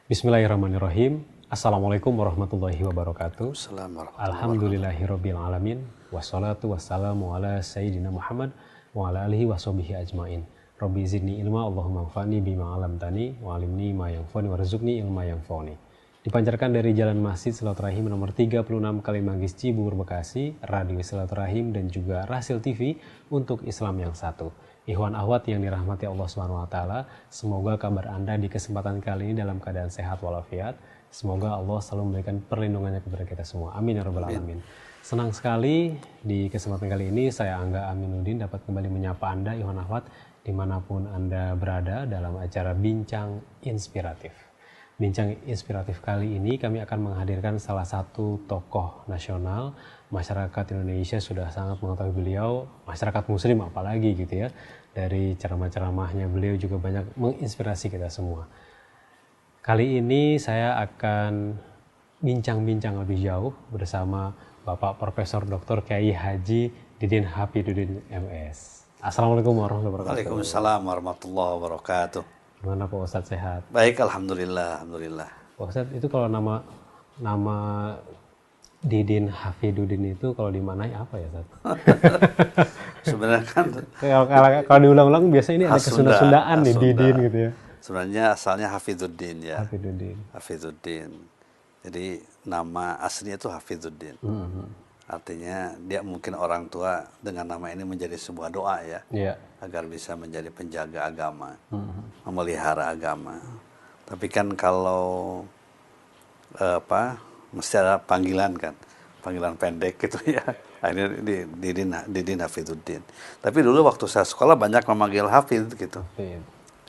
Bismillahirrahmanirrahim. Assalamualaikum warahmatullahi wabarakatuh. Assalamualaikum warahmatullahi Alhamdulillahirabbil alamin. Wassalatu wassalamu ala sayyidina Muhammad wa ala alihi washabihi ajmain. Rabbi zidni ilma, Allahumma anfa'ni bima 'allamtani wa 'allimni ma yanfa'uni warzuqni ilma yanfa'uni. Dipancarkan dari Jalan Masjid Silaturahim nomor 36 Kalimanggis Cibubur Bekasi, Radio Silaturahim dan juga Rasil TV untuk Islam yang satu. Ikhwan akhwat yang dirahmati Allah Subhanahu wa taala, semoga kabar Anda di kesempatan kali ini dalam keadaan sehat walafiat. Semoga Allah selalu memberikan perlindungannya kepada kita semua. Amin ya rabbal alamin. Senang sekali di kesempatan kali ini saya Angga Aminuddin dapat kembali menyapa Anda ikhwan akhwat dimanapun Anda berada dalam acara Bincang Inspiratif. Bincang Inspiratif kali ini kami akan menghadirkan salah satu tokoh nasional. Masyarakat Indonesia sudah sangat mengetahui beliau, masyarakat muslim apalagi gitu ya. Dari ceramah-ceramahnya beliau juga banyak menginspirasi kita semua. Kali ini saya akan bincang-bincang lebih jauh bersama Bapak Profesor Dr. Kiai Haji Didin Hafidzuddin MS. Assalamualaikum warahmatullahi wabarakatuh. Waalaikumsalam warahmatullahi wabarakatuh. Gimana Pak Ustadz, sehat? Baik, alhamdulillah, alhamdulillah. Pak Ustadz, itu kalau nama Didin Hafidzuddin itu kalau di Manai apa ya, Ustadz? Sebenarnya kan kalau diulang-ulang biasanya ini ada kesunda-sundaan nih, Didin gitu ya. Sebenarnya asalnya Hafidzuddin ya. Hafidzuddin. Hafidzuddin. Jadi nama aslinya itu Hafidzuddin. Artinya dia mungkin orang tua dengan nama ini menjadi sebuah doa ya. Iya. Agar bisa menjadi penjaga agama, memelihara agama. Tapi kan kalau mesti ada panggilan kan, panggilan pendek gitu ya. Akhirnya Didin Hafidzuddin. Tapi dulu waktu saya sekolah banyak memanggil Hafidz gitu.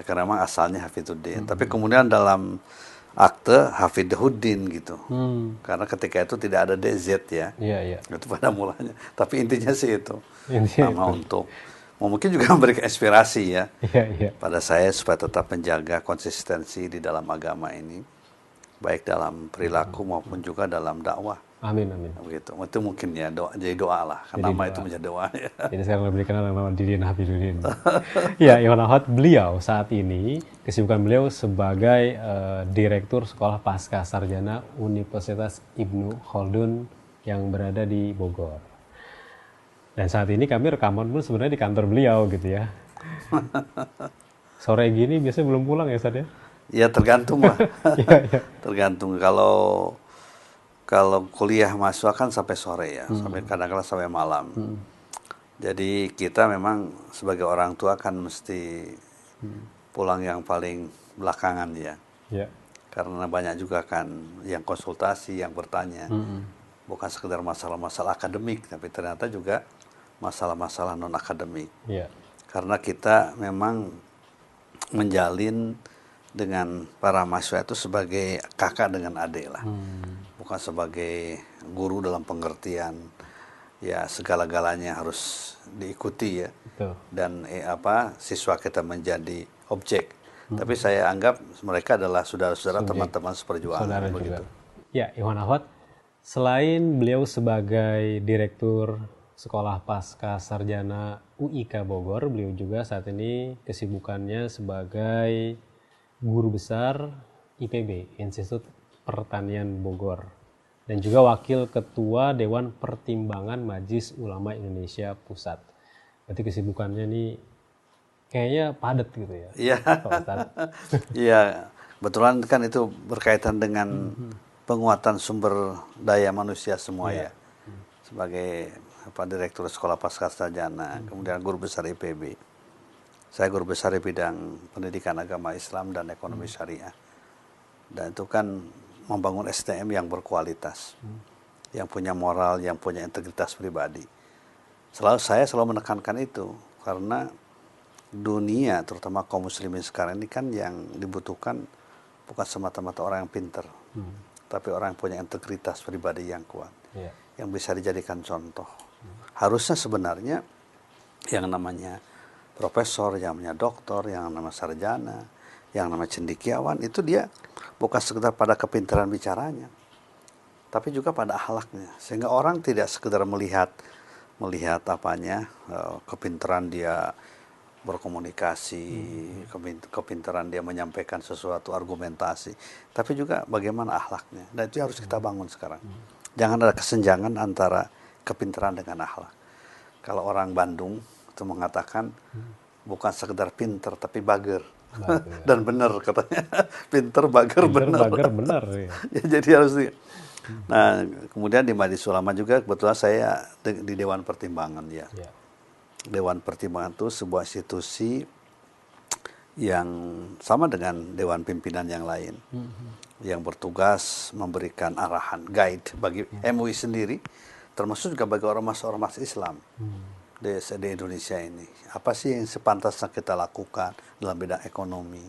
Karena memang asalnya Hafidzuddin. Tapi kemudian dalam akte Hafidhuddin gitu. Karena ketika itu tidak ada DZ ya. Iya. Itu pada mulanya. Tapi intinya sih itu. Intinya nama untuk mungkin juga memberikan inspirasi ya. Iya. Pada saya supaya tetap menjaga konsistensi di dalam agama ini. Baik dalam perilaku maupun juga dalam dakwah. Amin. Begitu. Itu mungkin ya doa, jadi doa lah. Karena nama itu menjadi doa ya. Jadi sekarang lebih dikenal dengan nama Didin Hafidzuddin. Ya, ikhwan akhwat, beliau saat ini kesibukan beliau sebagai Direktur Sekolah Pasca Sarjana Universitas Ibnu Khaldun yang berada di Bogor. Dan saat ini kami rekaman pun sebenarnya di kantor beliau gitu ya. Sore gini biasanya belum pulang ya, Ustadz ya? Ya tergantung lah. Iya. Tergantung kalau kuliah mahasiswa kan sampai sore ya, sampai kadang-kadang sampai malam. Jadi kita memang sebagai orang tua kan mesti pulang yang paling belakangan ya. Iya. Karena banyak juga kan yang konsultasi, yang bertanya. Bukan sekedar masalah-masalah akademik, tapi ternyata juga masalah-masalah non-akademik. Iya. Karena kita memang menjalin dengan para mahasiswa itu sebagai kakak dengan adik lah. Bukan sebagai guru dalam pengertian ya segala-galanya harus diikuti ya. Betul. Dan siswa kita menjadi objek. Tapi saya anggap mereka adalah saudara-saudara, teman-teman seperjuangan. Saudara begitu. juga. Ya, ikhwan akhwat, selain beliau sebagai Direktur Sekolah Pasca Sarjana UIK Bogor, beliau juga saat ini kesibukannya sebagai Guru Besar IPB, Institut Pertanian Bogor, dan juga Wakil Ketua Dewan Pertimbangan Majelis Ulama Indonesia Pusat. Berarti kesibukannya nih kayaknya padat gitu ya. Iya. Iya, kebetulan kan itu berkaitan dengan penguatan sumber daya manusia semua ya. Sebagai Direktur Sekolah Pasca Sarjana, kemudian Guru Besar IPB. Saya Guru Besar di bidang pendidikan agama Islam dan ekonomi syariah. Dan itu kan membangun SDM yang berkualitas, yang punya moral, yang punya integritas pribadi. Saya selalu menekankan itu, karena dunia, terutama kaum muslimin sekarang ini kan yang dibutuhkan bukan semata-mata orang yang pinter, tapi orang yang punya integritas pribadi yang kuat, yang bisa dijadikan contoh. Harusnya sebenarnya yang namanya profesor, yang namanya doktor, yang namanya sarjana, yang namanya cendekiawan, itu dia bukan sekedar pada kepintaran bicaranya, tapi juga pada akhlaknya. Sehingga orang tidak sekedar melihat apanya, kepintaran dia berkomunikasi, kepintaran dia menyampaikan sesuatu, argumentasi, tapi juga bagaimana akhlaknya. Dan itu harus kita bangun sekarang. Jangan ada kesenjangan antara kepintaran dengan akhlak. Kalau orang Bandung itu mengatakan bukan sekedar pinter tapi bager. Dan benar katanya. Pinter, bager, benar. Bager, benar. Ya. Ya, jadi harus Nah, kemudian di Majelis Ulama juga kebetulan saya di Dewan Pertimbangan ya. Dewan Pertimbangan itu sebuah institusi yang sama dengan Dewan Pimpinan yang lain. Yang bertugas memberikan arahan, guide bagi MUI sendiri, termasuk juga bagi ormas-ormas Islam di Indonesia ini. Apa sih yang sepantasnya kita lakukan dalam bidang ekonomi,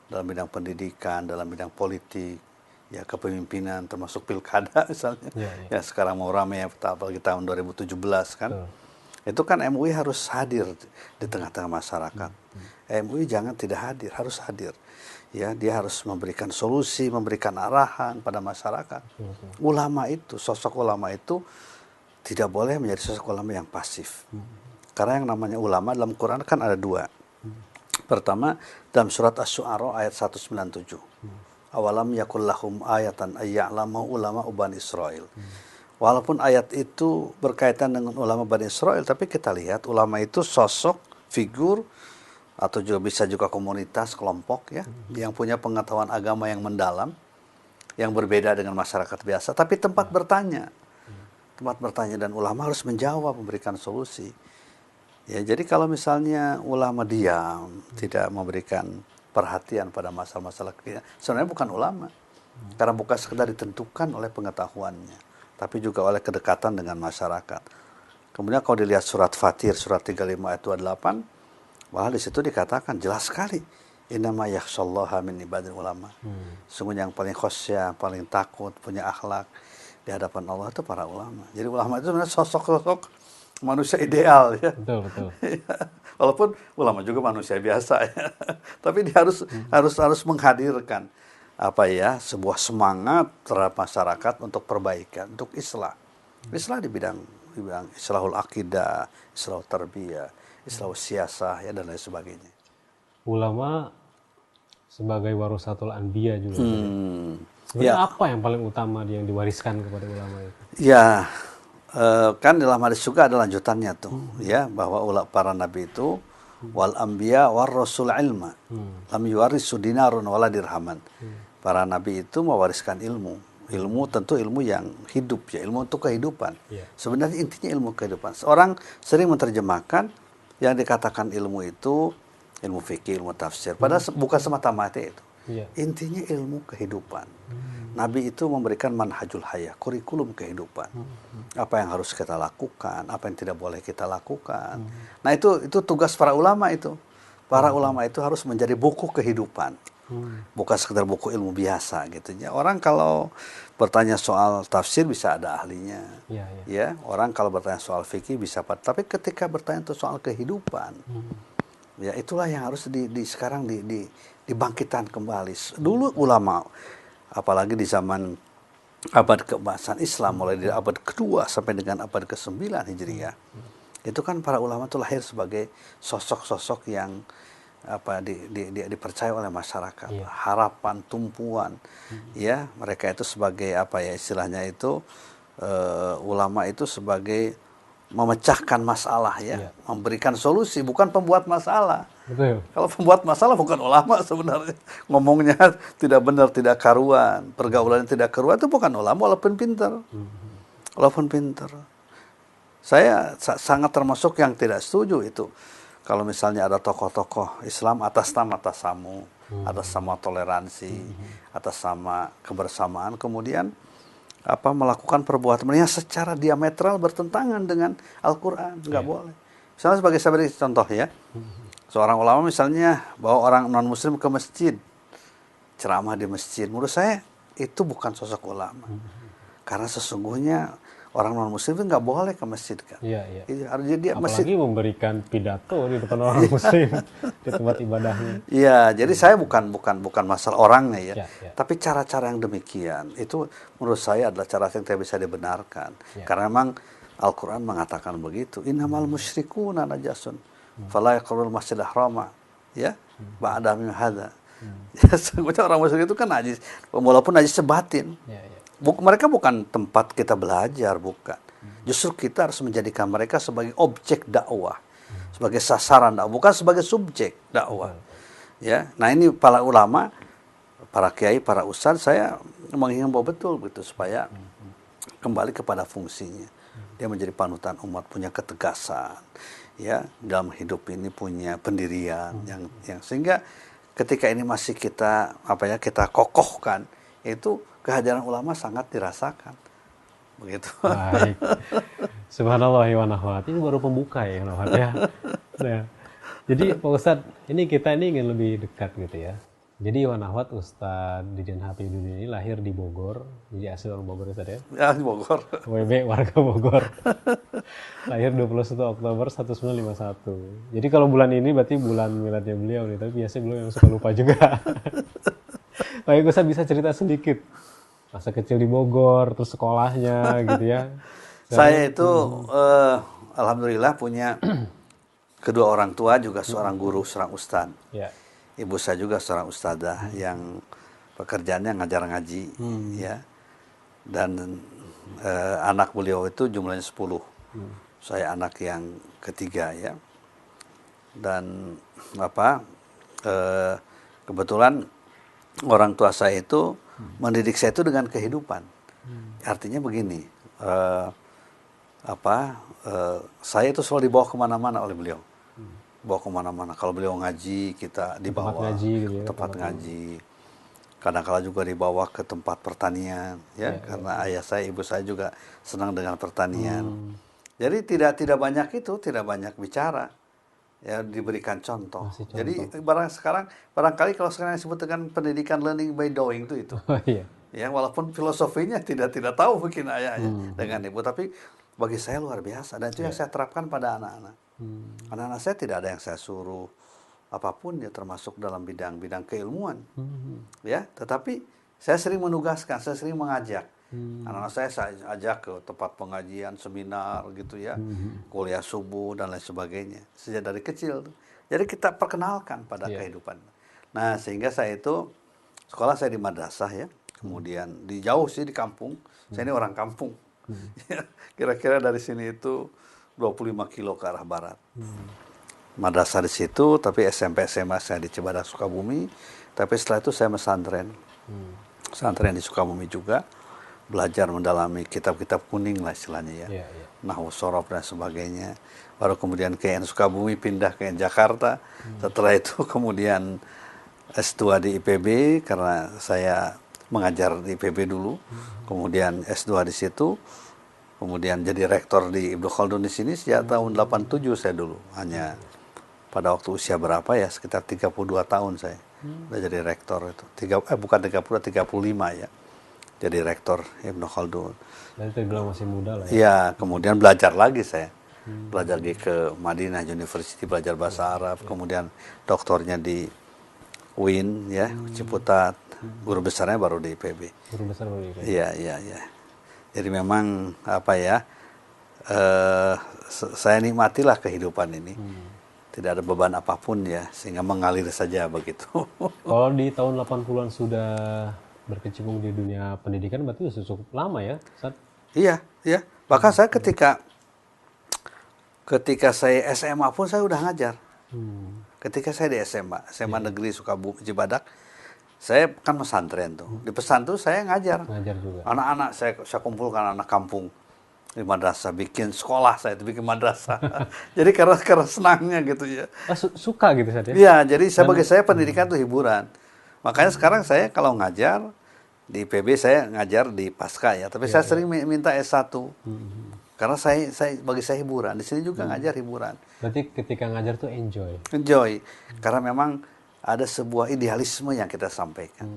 dalam bidang pendidikan, dalam bidang politik, ya kepemimpinan, termasuk pilkada misalnya. Ya sekarang mau ramai apalagi tahun 2017 kan. Itu kan MUI harus hadir di tengah-tengah masyarakat. MUI jangan tidak hadir, harus hadir. Ya, dia harus memberikan solusi, memberikan arahan pada masyarakat. Ulama itu, sosok ulama itu tidak boleh menjadi sosok ulama yang pasif. Karena yang namanya ulama dalam Quran kan ada dua. Pertama, dalam surat Asy-Syu'ara ayat 197. Awalam yakul lahum ayatan ayya'lamu ulama Bani Israil. Walaupun ayat itu berkaitan dengan ulama Bani Israil, tapi kita lihat ulama itu sosok, figur, atau juga bisa juga komunitas, kelompok ya, yang punya pengetahuan agama yang mendalam, yang berbeda dengan masyarakat biasa, tapi tempat bertanya. Tempat bertanya dan ulama harus menjawab, memberikan solusi. Ya, jadi kalau misalnya ulama diam, tidak memberikan perhatian pada masalah-masalah kita, sebenarnya bukan ulama. Karena bukan sekedar ditentukan oleh pengetahuannya, tapi juga oleh kedekatan dengan masyarakat. Kemudian kalau dilihat surat Fatir, surat 35 ayat 28, malah di situ dikatakan jelas sekali, innama yakhshallaha min ibadil ulama. Sungguh yang paling khasyah, paling takut, punya akhlak di hadapan Allah itu para ulama. Jadi ulama itu sebenarnya sosok-sosok manusia ideal ya. Betul. Walaupun ulama juga manusia biasa ya. Tapi dia harus menghadirkan apa ya, sebuah semangat terhadap masyarakat untuk perbaikan, untuk islah. Islah di bidang islahul akidah, islahul tarbiyah, islahul siasah ya dan lain sebagainya. Ulama sebagai warasatul anbiya juga. Sebenarnya apa yang paling utama yang diwariskan kepada ulama itu? Ya, kan dalam hadis juga ada lanjutannya tuh, ya, bahwa para nabi itu wal anbiya war rasul ilma. Lam yuwarisu dinarun wala dirhaman. Para nabi itu mewariskan ilmu. Ilmu tentu ilmu yang hidup ya, ilmu untuk kehidupan. Sebenarnya intinya ilmu kehidupan. Orang sering menerjemahkan yang dikatakan ilmu itu ilmu fikih, ilmu tafsir. Padahal bukan semata-mata itu. Intinya ilmu kehidupan. Nabi itu memberikan manhajul hayah, kurikulum kehidupan. Apa yang harus kita lakukan, apa yang tidak boleh kita lakukan. Nah itu tugas para ulama itu. Para ulama itu harus menjadi buku kehidupan. Bukan sekedar buku ilmu biasa gitu ya. Orang kalau bertanya soal tafsir bisa ada ahlinya. Ya, orang kalau bertanya soal fikih bisa, tapi ketika bertanya soal kehidupan, ya itulah yang harus sekarang dibangkitkan kembali. Dulu ulama, apalagi di zaman abad keemasan Islam, mulai dari abad kedua sampai dengan abad ke-9 Hijriah, itu kan para ulama itu lahir sebagai sosok-sosok yang dipercaya oleh masyarakat, harapan, tumpuan, ya, mereka itu sebagai apa ya istilahnya itu, ulama itu sebagai memecahkan masalah ya, memberikan solusi, bukan pembuat masalah. Betul. Kalau pembuat masalah bukan ulama sebenarnya, ngomongnya tidak benar, tidak karuan, pergaulannya tidak karuan, itu bukan ulama walaupun pintar, Saya sangat termasuk yang tidak setuju itu. Kalau misalnya ada tokoh-tokoh Islam atas nama tasamu, atas nama toleransi, atas nama kebersamaan, kemudian melakukan perbuatan yang secara diametral bertentangan dengan Al-Quran, nggak boleh. Misalnya sebagai contoh ya, seorang ulama misalnya bawa orang non-muslim ke masjid, ceramah di masjid, menurut saya itu bukan sosok ulama, karena sesungguhnya orang non-muslim itu nggak boleh ke masjid kan. Apalagi masjid memberikan pidato di depan orang muslim di tempat ibadahnya. Iya, jadi saya bukan masalah orangnya ya. Tapi cara-cara yang demikian itu menurut saya adalah cara yang tidak bisa dibenarkan. Karena memang Al-Quran mengatakan begitu. Innamal musyrikuna najasun fala yaqrabul masjidal harama, ya, ba'da min hadza. Ya, sebenarnya orang musyrik itu kan najis, walaupun najis sebatin. Ya, ya. Mereka bukan tempat kita belajar, bukan. Justru kita harus menjadikan mereka sebagai objek dakwah, sebagai sasaran dakwah, bukan sebagai subjek dakwah. Ya, nah ini para ulama, para kiai, para ustadz, saya menghimbau betul begitu supaya kembali kepada fungsinya. Dia menjadi panutan umat, punya ketegasan, ya, dalam hidup ini punya pendirian yang sehingga ketika ini masih kita kita kokohkan, itu kehadiran ulama sangat dirasakan. Begitu. Baik. Subhanallah wa nahwat. Ini baru pembuka ya, nahwat ya. Nah, jadi Pak Ustadz, kita ingin lebih dekat gitu ya. Jadi Iwan Nahwat Ustadz Diden Hafidudin ini lahir di Bogor, jadi asli orang Bogor Ustadz ya? Ya, di Bogor. WB warga Bogor. Lahir 21 Oktober 1951. Jadi kalau bulan ini berarti bulan miladnya beliau nih, tapi biasanya beliau yang suka lupa juga. Baik Ustadz, bisa cerita sedikit masa kecil di Bogor, terus sekolahnya gitu ya? Saya itu alhamdulillah punya kedua orang tua juga seorang guru, seorang ustadz. Ya. Ibu saya juga seorang ustadzah yang pekerjaannya ngajar ngaji, ya. Dan anak beliau itu jumlahnya 10. Saya anak yang ketiga, ya. Dan kebetulan orang tua saya itu mendidik saya itu dengan kehidupan. Artinya begini, saya itu selalu dibawa kemana-mana oleh beliau. Bawa kemana-mana. Kalau beliau ngaji, kita dibawa tempat ngaji, gitu ya, tempat ngaji. Kadang-kala juga dibawa ke tempat pertanian, ya, karena ayah saya, ibu saya juga senang dengan pertanian. Jadi tidak banyak tidak banyak bicara, ya, diberikan contoh. Jadi barangkali kalau sekarang disebut dengan pendidikan learning by doing itu. Oh, iya. Ya, walaupun filosofinya tidak tahu mungkin ayahnya dengan ibu, tapi bagi saya luar biasa, dan itu yang saya terapkan pada anak-anak. Anak-anak saya tidak ada yang saya suruh apapun, ya, termasuk dalam bidang-bidang keilmuan, ya. Tetapi saya sering menugaskan, saya sering mengajak anak-anak saya ajak ke tempat pengajian, seminar, gitu ya, kuliah subuh dan lain sebagainya sejak dari kecil. Jadi kita perkenalkan pada kehidupan. Nah, sehingga saya itu sekolah saya di madrasah, ya, kemudian di jauh sih di kampung. Saya ini orang kampung. Kira-kira dari sini itu 25 kilo ke arah barat. Madrasah di situ, tapi SMP SMA saya di Cibadak Sukabumi. Tapi setelah itu saya pesantren. Pesantren di Sukabumi juga, belajar mendalami kitab-kitab kuning lah istilahnya, ya. Nahwu Shorof dan sebagainya. Baru kemudian ke Sukabumi, pindah ke Jakarta. Setelah itu kemudian S2 di IPB karena saya mengajar di IPB dulu. Kemudian S2 di situ. Kemudian jadi rektor di Ibnu Khaldun di sini sejak tahun 87 saya dulu. Hanya pada waktu usia berapa, ya, sekitar 32 tahun saya udah jadi rektor itu. Bukan 30, 35, ya. Jadi rektor Ibnu Khaldun. Dan terbilang masih muda lah, ya. Iya, kemudian belajar lagi saya. Belajar lagi ke Madinah University, belajar bahasa Arab, kemudian doktornya di UIN, ya, Ciputat. Guru besarnya baru di IPB. Guru besar baru di IPB. Iya. Jadi memang saya nikmatilah kehidupan ini. Tidak ada beban apapun, ya, sehingga mengalir saja begitu. Kalau di tahun 80-an sudah berkecimpung di dunia pendidikan, berarti sudah cukup lama, ya, Ustadz? Iya. Bahkan saya ketika saya SMA pun saya udah ngajar. Ketika saya di SMA Negeri Sukabumi Cibadak, saya kan pesantren tuh. Di pesantren saya ngajar. Ngajar juga. Anak-anak saya kumpulkan anak kampung di madrasah, bikin sekolah saya itu bikin madrasah. Jadi karena senangnya gitu, ya. Suka gitu Ustadz, ya? Iya, jadi bagi saya pendidikan itu hiburan. Makanya sekarang saya kalau ngajar di IPB saya ngajar di Pasca, ya, tapi saya sering minta S1. Karena bagi saya hiburan. Di sini juga ngajar hiburan. Berarti ketika ngajar tuh enjoy. Karena memang ada sebuah idealisme yang kita sampaikan.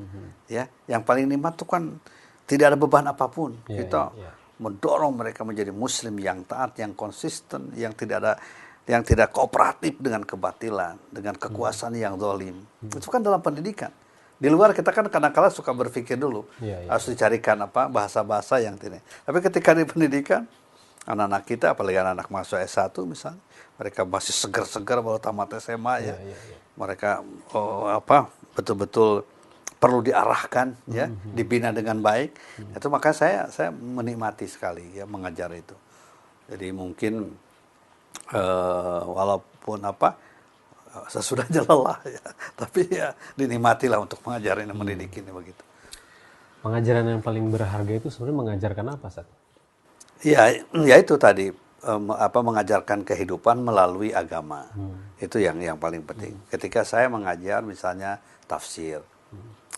Ya, yang paling nikmat itu kan tidak ada beban apapun. Kita mendorong mereka menjadi muslim yang taat, yang konsisten, yang tidak kooperatif dengan kebatilan, dengan kekuasaan yang zalim. Itu kan dalam pendidikan. Di luar kita kan kadang-kala suka berpikir dulu, harus dicarikan bahasa-bahasa yang tidak. Tapi ketika di pendidikan anak-anak kita, apalagi anak-anak mahasiswa S1 misalnya, mereka masih segar-segar baru tamat SMA ya. Mereka betul-betul perlu diarahkan ya, dibina dengan baik. Itu maka saya menikmati sekali ya mengajar itu. Jadi mungkin walaupun sesudahnya lelah ya, tapi ya dinikmatilah untuk mengajar ini, mendidik ini begitu. Pengajaran yang paling berharga itu sebenarnya mengajarkan apa, Ustaz? Ya itu tadi mengajarkan kehidupan melalui agama. Itu yang paling penting. Ketika saya mengajar misalnya tafsir,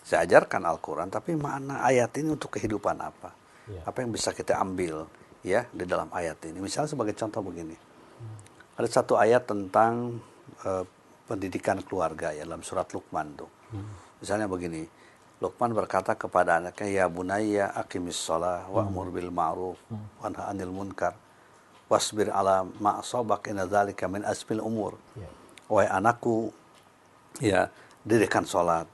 saya ajarkan Al-Quran, tapi makna ayat ini untuk kehidupan apa? Apa yang bisa kita ambil ya di dalam ayat ini? Misalnya sebagai contoh begini, ada satu ayat tentang pendidikan keluarga ya dalam surat Luqman tuh. Misalnya begini, Luqman berkata kepada anaknya, ya bunayya aqimis shalah wa'mur bil ma'ruf wanha 'anil munkar wasbir ala ma asabak inna dzalika min asbil umur. Wahai anakku, ya dirikan salat,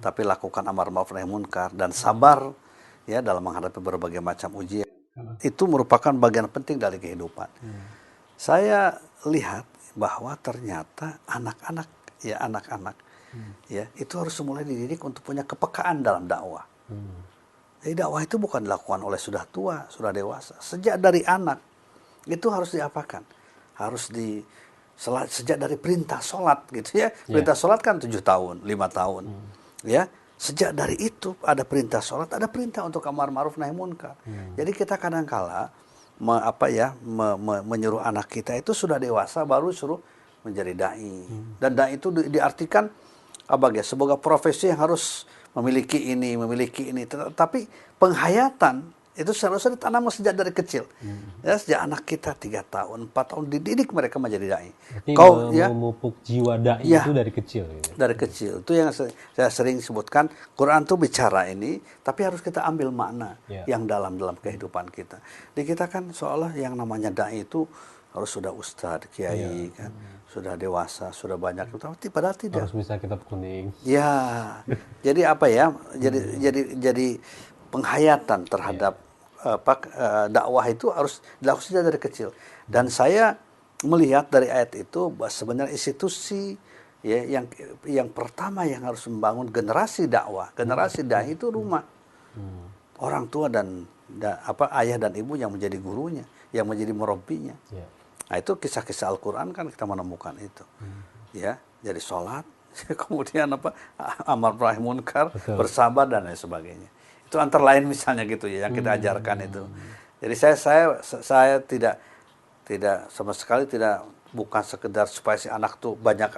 tapi lakukan amar ma'ruf nahi munkar dan sabar ya dalam menghadapi berbagai macam ujian. Itu merupakan bagian penting dari kehidupan. Saya lihat bahwa ternyata anak-anak ya itu harus mulai dididik untuk punya kepekaan dalam dakwah. Jadi dakwah itu bukan dilakukan oleh sudah tua, sudah dewasa. Sejak dari anak itu harus diapakan? Harus sejak dari perintah sholat gitu ya. Perintah sholat kan 7 tahun, 5 tahun. Ya, sejak dari itu ada perintah sholat, ada perintah untuk amar ma'ruf nahi munkar. Jadi kita kadang-kala menyuruh anak kita itu sudah dewasa baru suruh menjadi dai. Dan dai itu diartikan sebagai profesi yang harus memiliki ini. Tapi penghayatan itu seharusnya ditanam sejak dari kecil. Ya, sejak anak kita 3 tahun, 4 tahun dididik mereka menjadi dai. Memupuk jiwa dai itu dari kecil. Gitu. Dari kecil. Itu yang saya sering sebutkan. Quran tuh bicara ini, tapi harus kita ambil makna yang dalam kehidupan kita. Di kita kan seolah yang namanya dai itu harus sudah ustadz, kiai kan, sudah dewasa, sudah banyak. Tapi padahal tidak. Harus bisa kitab kuning. Ya, jadi jadi penghayatan terhadap dakwah itu harus dilakukan dari kecil. Dan saya melihat dari ayat itu bahwa sebenarnya institusi ya yang pertama yang harus membangun generasi dakwah, generasi dai itu rumah. Orang tua dan ayah dan ibu yang menjadi gurunya, yang menjadi murabbinya. Nah, itu kisah-kisah Al-Quran kan kita menemukan itu. Ya, jadi sholat, kemudian amar ma'ruf munkar, bersabar dan lain sebagainya. Itu antara lain misalnya gitu ya yang kita ajarkan itu. Jadi saya tidak sama sekali bukan sekedar supaya si anak tuh banyak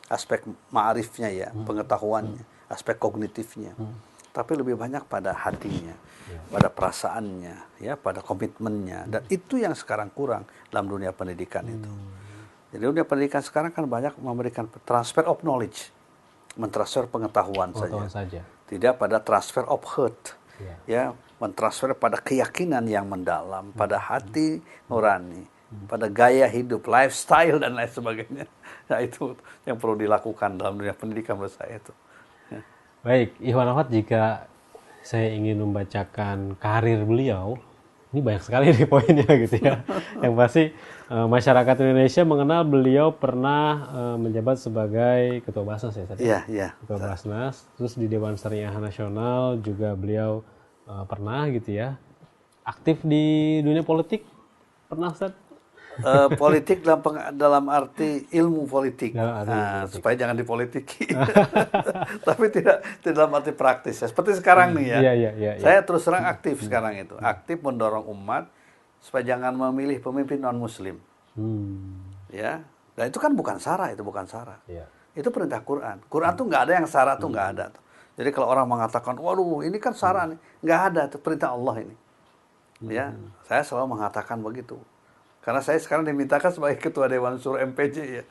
aspek ma'arifnya ya, pengetahuannya, aspek kognitifnya. Tapi lebih banyak pada hatinya, pada perasaannya, ya, pada komitmennya. Dan itu yang sekarang kurang dalam dunia pendidikan itu. Jadi dunia pendidikan sekarang kan banyak memberikan transfer of knowledge, mentransfer pengetahuan saja. Tidak pada transfer of heart, ya, mentransfer pada keyakinan yang mendalam, pada hati nurani, pada gaya hidup, lifestyle dan lain sebagainya. Nah, itu yang perlu dilakukan dalam dunia pendidikan menurut saya itu. Baik, Ikhwan Akhwat, jika saya ingin membacakan karir beliau, ini banyak sekali nih poinnya gitu ya. Yang pasti masyarakat Indonesia mengenal beliau pernah menjabat sebagai Ketua Basnas ya tadi. Iya. Ketua Basnas, terus di Dewan Syariah Nasional juga beliau pernah gitu ya. Aktif di dunia politik pernah, Ustaz? Politik dalam arti ilmu politik, supaya jangan dipolitiki. Tapi tidak dalam arti praktis ya. Seperti sekarang nih ya. Saya terus terang aktif sekarang itu, aktif mendorong umat supaya jangan memilih pemimpin non Muslim. Ya, dan itu kan bukan sara, itu perintah Quran. Quran tuh nggak ada yang sara tuh nggak ada. Jadi kalau orang mengatakan, waduh ini kan sara nih, nggak ada, itu perintah Allah ini. Ya, saya selalu mengatakan begitu. Karena saya sekarang dimintakan sebagai Ketua Dewan Syuro MPJ ya,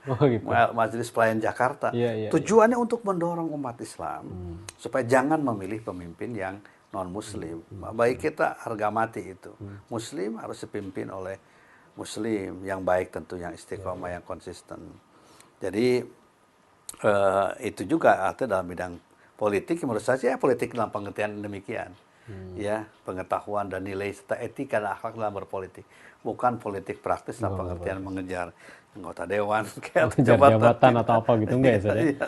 Majelis Pelayan Jakarta. Tujuannya untuk mendorong umat Islam supaya jangan memilih pemimpin yang non Muslim. Baik kita harga mati itu. Muslim harus dipimpin oleh Muslim yang baik tentu, yang istiqomah, yang konsisten. Jadi itu juga artinya dalam bidang politik menurut saya politik dalam pengertian demikian. ya, pengetahuan dan nilai serta etika dan akhlak dalam berpolitik. Bukan politik praktis dalam pengertian mengejar anggota dewan, mengejar jabatan atau apa gitu, enggak ya, Ustaz? Iya.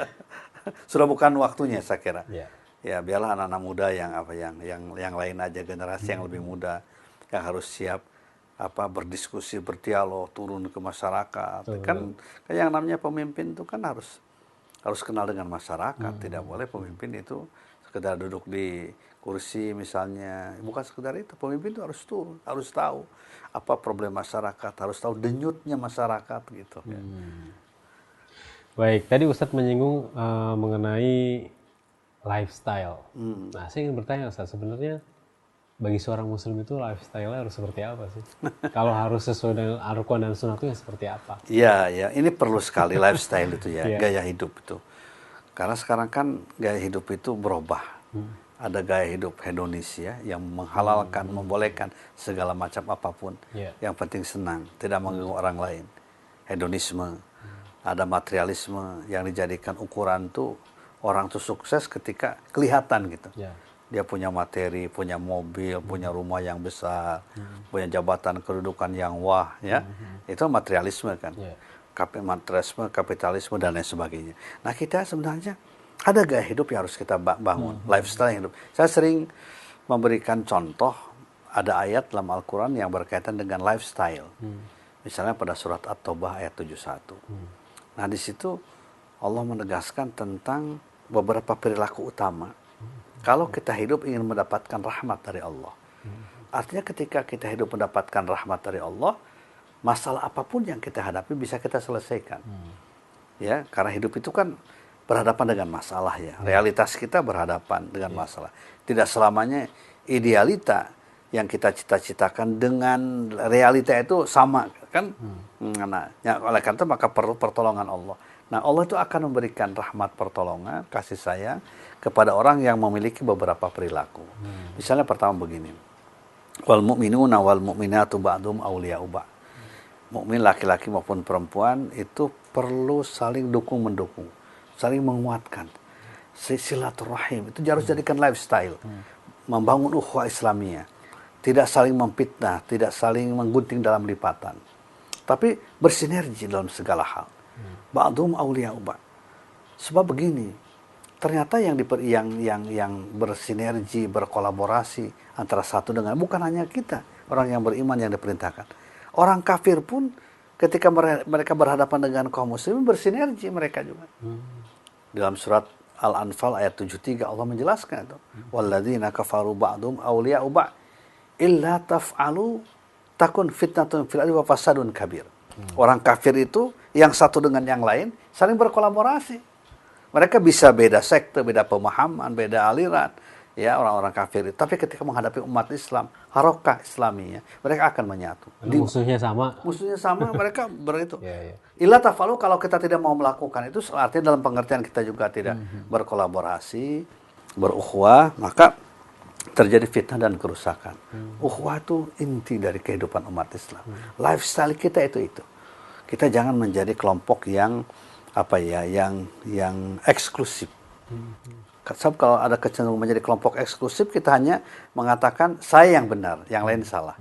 Sudah bukan waktunya saya kira. Iya. Ya, biarlah anak-anak muda yang lain aja, generasi yang lebih muda yang harus siap berdiskusi, berdialog, turun ke masyarakat. Kan yang namanya pemimpin itu kan harus kenal dengan masyarakat. Tidak boleh pemimpin itu sekedar duduk di kursi misalnya. Bukan sekedar itu, pemimpin itu harus turun, harus tahu apa problem masyarakat, harus tahu denyutnya masyarakat gitu. Baik, tadi Ustadz menyinggung mengenai lifestyle. Nah, saya ingin bertanya Ustadz, sebenarnya bagi seorang muslim itu lifestyle-nya harus seperti apa sih? Kalau harus sesuai dengan Al-Quran dan Sunnah itu seperti apa? Iya, ya, ini perlu sekali lifestyle itu ya, gaya hidup itu. Karena sekarang kan gaya hidup itu berubah. Ada gaya hidup hedonis ya, yang menghalalkan, membolehkan segala macam apapun. Yang penting senang, tidak mengganggu orang lain. Hedonisme. Ada materialisme yang dijadikan ukuran tuh orang tuh sukses ketika kelihatan gitu. Dia punya materi, punya mobil, punya rumah yang besar, punya jabatan kedudukan yang wah, ya. Itu materialisme kan. Materialisme, kapitalisme dan lain sebagainya. Nah, kita sebenarnya ada gaya hidup yang harus kita bangun, lifestyle hidup. Saya sering memberikan contoh, ada ayat dalam Al-Quran yang berkaitan dengan lifestyle. Misalnya pada surat At-Taubah ayat 71. Nah, di situ Allah menegaskan tentang beberapa perilaku utama. Kalau kita hidup ingin mendapatkan rahmat dari Allah. Artinya ketika kita hidup mendapatkan rahmat dari Allah, masalah apapun yang kita hadapi bisa kita selesaikan. Ya, karena hidup itu kan berhadapan dengan masalah ya. Realitas kita berhadapan dengan masalah. Tidak selamanya idealita yang kita cita-citakan dengan realita itu sama kan. Nah, oleh karena itu maka perlu pertolongan Allah. Nah, Allah itu akan memberikan rahmat pertolongan, kasih sayang kepada orang yang memiliki beberapa perilaku. Misalnya pertama begini. Wal mu'minuna wal mu'minatu ba'dhum awliya'u ba'd. Mukmin laki-laki maupun perempuan itu perlu saling dukung-mendukung, saling menguatkan. Silaturahim itu harus jadikan lifestyle. Membangun ukhuwah Islamiyah. Tidak saling memfitnah, tidak saling menggunting dalam lipatan. Tapi bersinergi dalam segala hal. Ba'dhum awliya'u ba'd. Sebab begini, ternyata yang bersinergi, berkolaborasi antara satu dengan bukan hanya kita, orang yang beriman yang diperintahkan. Orang kafir pun ketika mereka berhadapan dengan kaum muslimin bersinergi mereka juga. Dalam surat Al-Anfal ayat 73 Allah menjelaskan itu. Walladzina kafaru ba'dhum awliya'u ba'd illa taf'alu takun fitnatun fil ardi wa fasadun kabir. Orang kafir itu yang satu dengan yang lain saling berkolaborasi. Mereka bisa beda sekte, beda pemahaman, beda aliran, ya orang-orang kafir. Tapi ketika menghadapi umat Islam, harokah Islamiyah, mereka akan menyatu. Musuhnya sama. Musuhnya sama, mereka beritu. Illa tafalu, kalau kita tidak mau melakukan itu, artinya dalam pengertian kita juga tidak berkolaborasi, berukhuwah, maka terjadi fitnah dan kerusakan. Ukhuwah itu inti dari kehidupan umat Islam. Lifestyle kita itu. Kita jangan menjadi kelompok yang yang eksklusif. Sebab kalau ada kecenderungan menjadi kelompok eksklusif, kita hanya mengatakan saya yang benar, yang lain salah.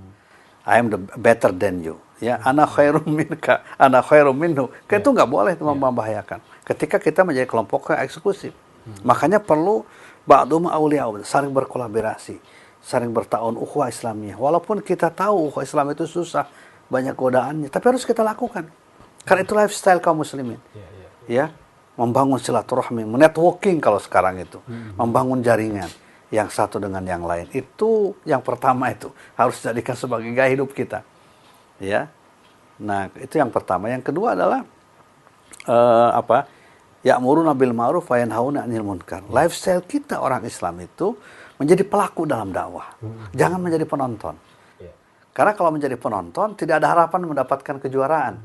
I am the better than you. Ya, ana khairum minka, ana khairum minhu. Itu nggak boleh, itu membahayakan. Ketika kita menjadi kelompok yang eksklusif, makanya perlu ba'dhum awliya'u, saling berkolaborasi, saling bertaun ukhuwah Islamiyah. Walaupun kita tahu ukhuwah Islam itu susah, banyak godaannya, tapi harus kita lakukan. Karena itu lifestyle kaum muslimin. Ya, membangun silaturahmi, networking kalau sekarang itu, membangun jaringan yang satu dengan yang lain. Itu yang pertama itu harus dijadikan sebagai gaya hidup kita. Ya. Nah, itu yang pertama. Yang kedua adalah ya'muruna bil ma'ruf wa yanhauna 'anil munkar. Lifestyle kita orang Islam itu menjadi pelaku dalam dakwah. Jangan menjadi penonton. Karena kalau menjadi penonton tidak ada harapan mendapatkan kejuaraan.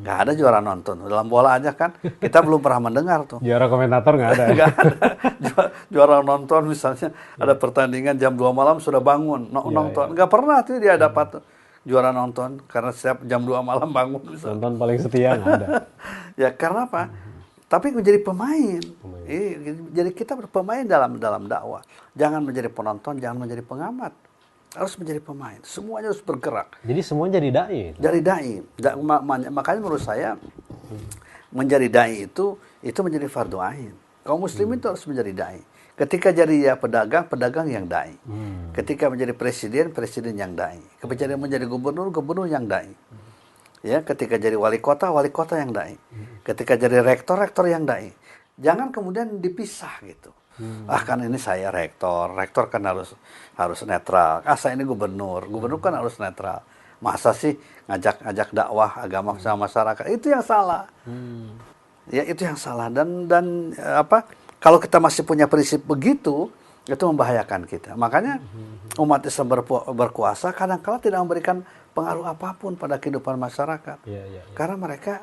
Nggak ada juara nonton. Dalam bola aja kan kita belum pernah mendengar tuh. Juara komentator nggak ada. Nggak ada. Juara nonton misalnya ada pertandingan jam 2 malam sudah bangun nonton. Nggak pernah tuh dia dapat juara nonton karena setiap jam 2 malam bangun. Misalnya. Nonton paling setia nggak ada. Ya karena apa? tapi menjadi pemain. Jadi kita berpemain dalam dakwah. Jangan menjadi penonton, jangan menjadi pengamat. Harus menjadi pemain. Semuanya harus bergerak. Jadi semua jadi dai. Jadi dai. Makanya menurut saya menjadi dai itu menjadi fardu ain. Kaum muslimin itu harus menjadi dai. Ketika jadi pedagang, pedagang yang dai. Ketika menjadi presiden, presiden yang dai. Ketika menjadi gubernur, gubernur yang dai. Ya, ketika jadi wali kota yang dai. Ketika jadi rektor yang dai. Jangan kemudian dipisah gitu. Kan ini saya rektor kan harus netral. Saya ini gubernur kan harus netral. Masa sih ngajak dakwah agama sama masyarakat? Itu yang salah. Ya, itu yang salah dan kalau kita masih punya prinsip begitu, itu membahayakan kita. Makanya umat Islam berkuasa kadang-kala tidak memberikan pengaruh apapun pada kehidupan masyarakat. Karena mereka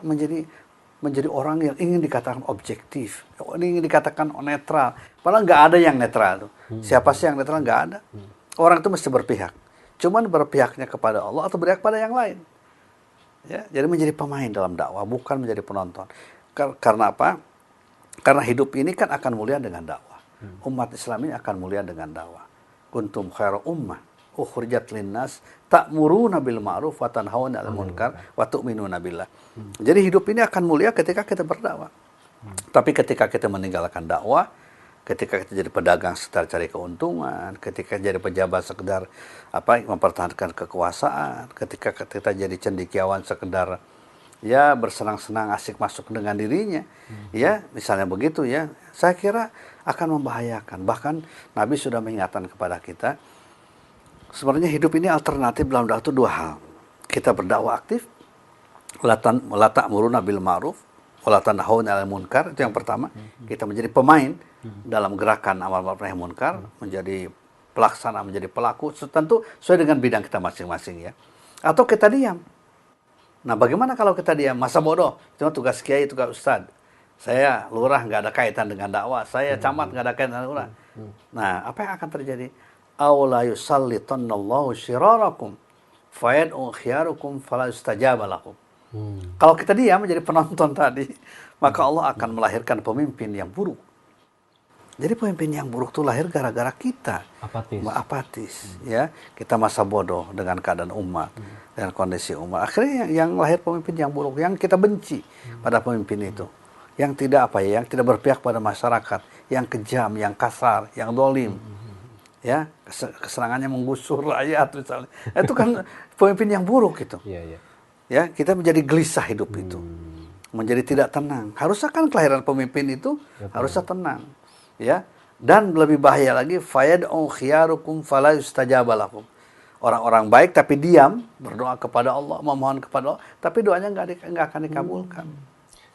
menjadi orang yang ingin dikatakan objektif, ingin dikatakan netral. Padahal nggak ada yang netral. Siapa sih yang netral? Nggak ada. Orang itu mesti berpihak. Cuman berpihaknya kepada Allah atau berpihak pada yang lain. Ya, jadi menjadi pemain dalam dakwah, bukan menjadi penonton. Karena apa? Karena hidup ini kan akan mulia dengan dakwah. Umat Islam ini akan mulia dengan dakwah. Kuntum khairu ummah ukhrijat linnas ta'muruna bil ma'ruf wa tanhauna 'anil munkar wa tu'minuna billah. Jadi hidup ini akan mulia ketika kita berdakwah. Tapi ketika kita meninggalkan dakwah, ketika kita jadi pedagang sekedar cari keuntungan, ketika jadi pejabat sekedar mempertahankan kekuasaan, ketika kita jadi cendekiawan sekedar ya bersenang-senang asik masuk dengan dirinya, ya misalnya begitu ya, saya kira akan membahayakan. Bahkan Nabi sudah mengingatkan kepada kita, sebenarnya hidup ini alternatif dalam dakwah itu dua hal. Kita berdakwah aktif, la ta'muruna bil ma'ruf wa la tanhauna 'anil munkar, itu yang pertama. Kita menjadi pemain dalam gerakan amal ma'ruf nahi munkar, menjadi pelaksana, menjadi pelaku, tentu sesuai dengan bidang kita masing-masing ya. Atau kita diam. Nah, bagaimana kalau kita diam? Masa bodoh, cuma tugas kiai, tugas ustad. Saya lurah nggak ada kaitan dengan dakwah, saya camat nggak ada kaitan dengan lurah. Nah, apa yang akan terjadi? Aula yusallitannallahu syirarakum fayad'u khiyarukum fala yustajaba lakum. Kalau kita diam menjadi penonton tadi, maka Allah akan melahirkan pemimpin yang buruk. Jadi pemimpin yang buruk itu lahir gara-gara kita apatis, ya. Kita masa bodoh dengan keadaan umat, dengan kondisi umat. Akhirnya yang lahir pemimpin yang buruk, yang kita benci pada pemimpin itu, yang tidak yang tidak berpihak pada masyarakat, yang kejam, yang kasar, yang dolim, ya, kesenangannya menggusur rakyat misalnya. Itu kan pemimpin yang buruk itu. Ya, kita menjadi gelisah hidup itu, menjadi tidak tenang. Harusnya kan kelahiran pemimpin itu harusnya tenang. Ya, dan lebih bahaya lagi, fayad'u khiyarukum fala yustajaba lakum. Orang-orang baik tapi diam, berdoa kepada Allah, memohon kepada Allah, tapi doanya nggak akan dikabulkan.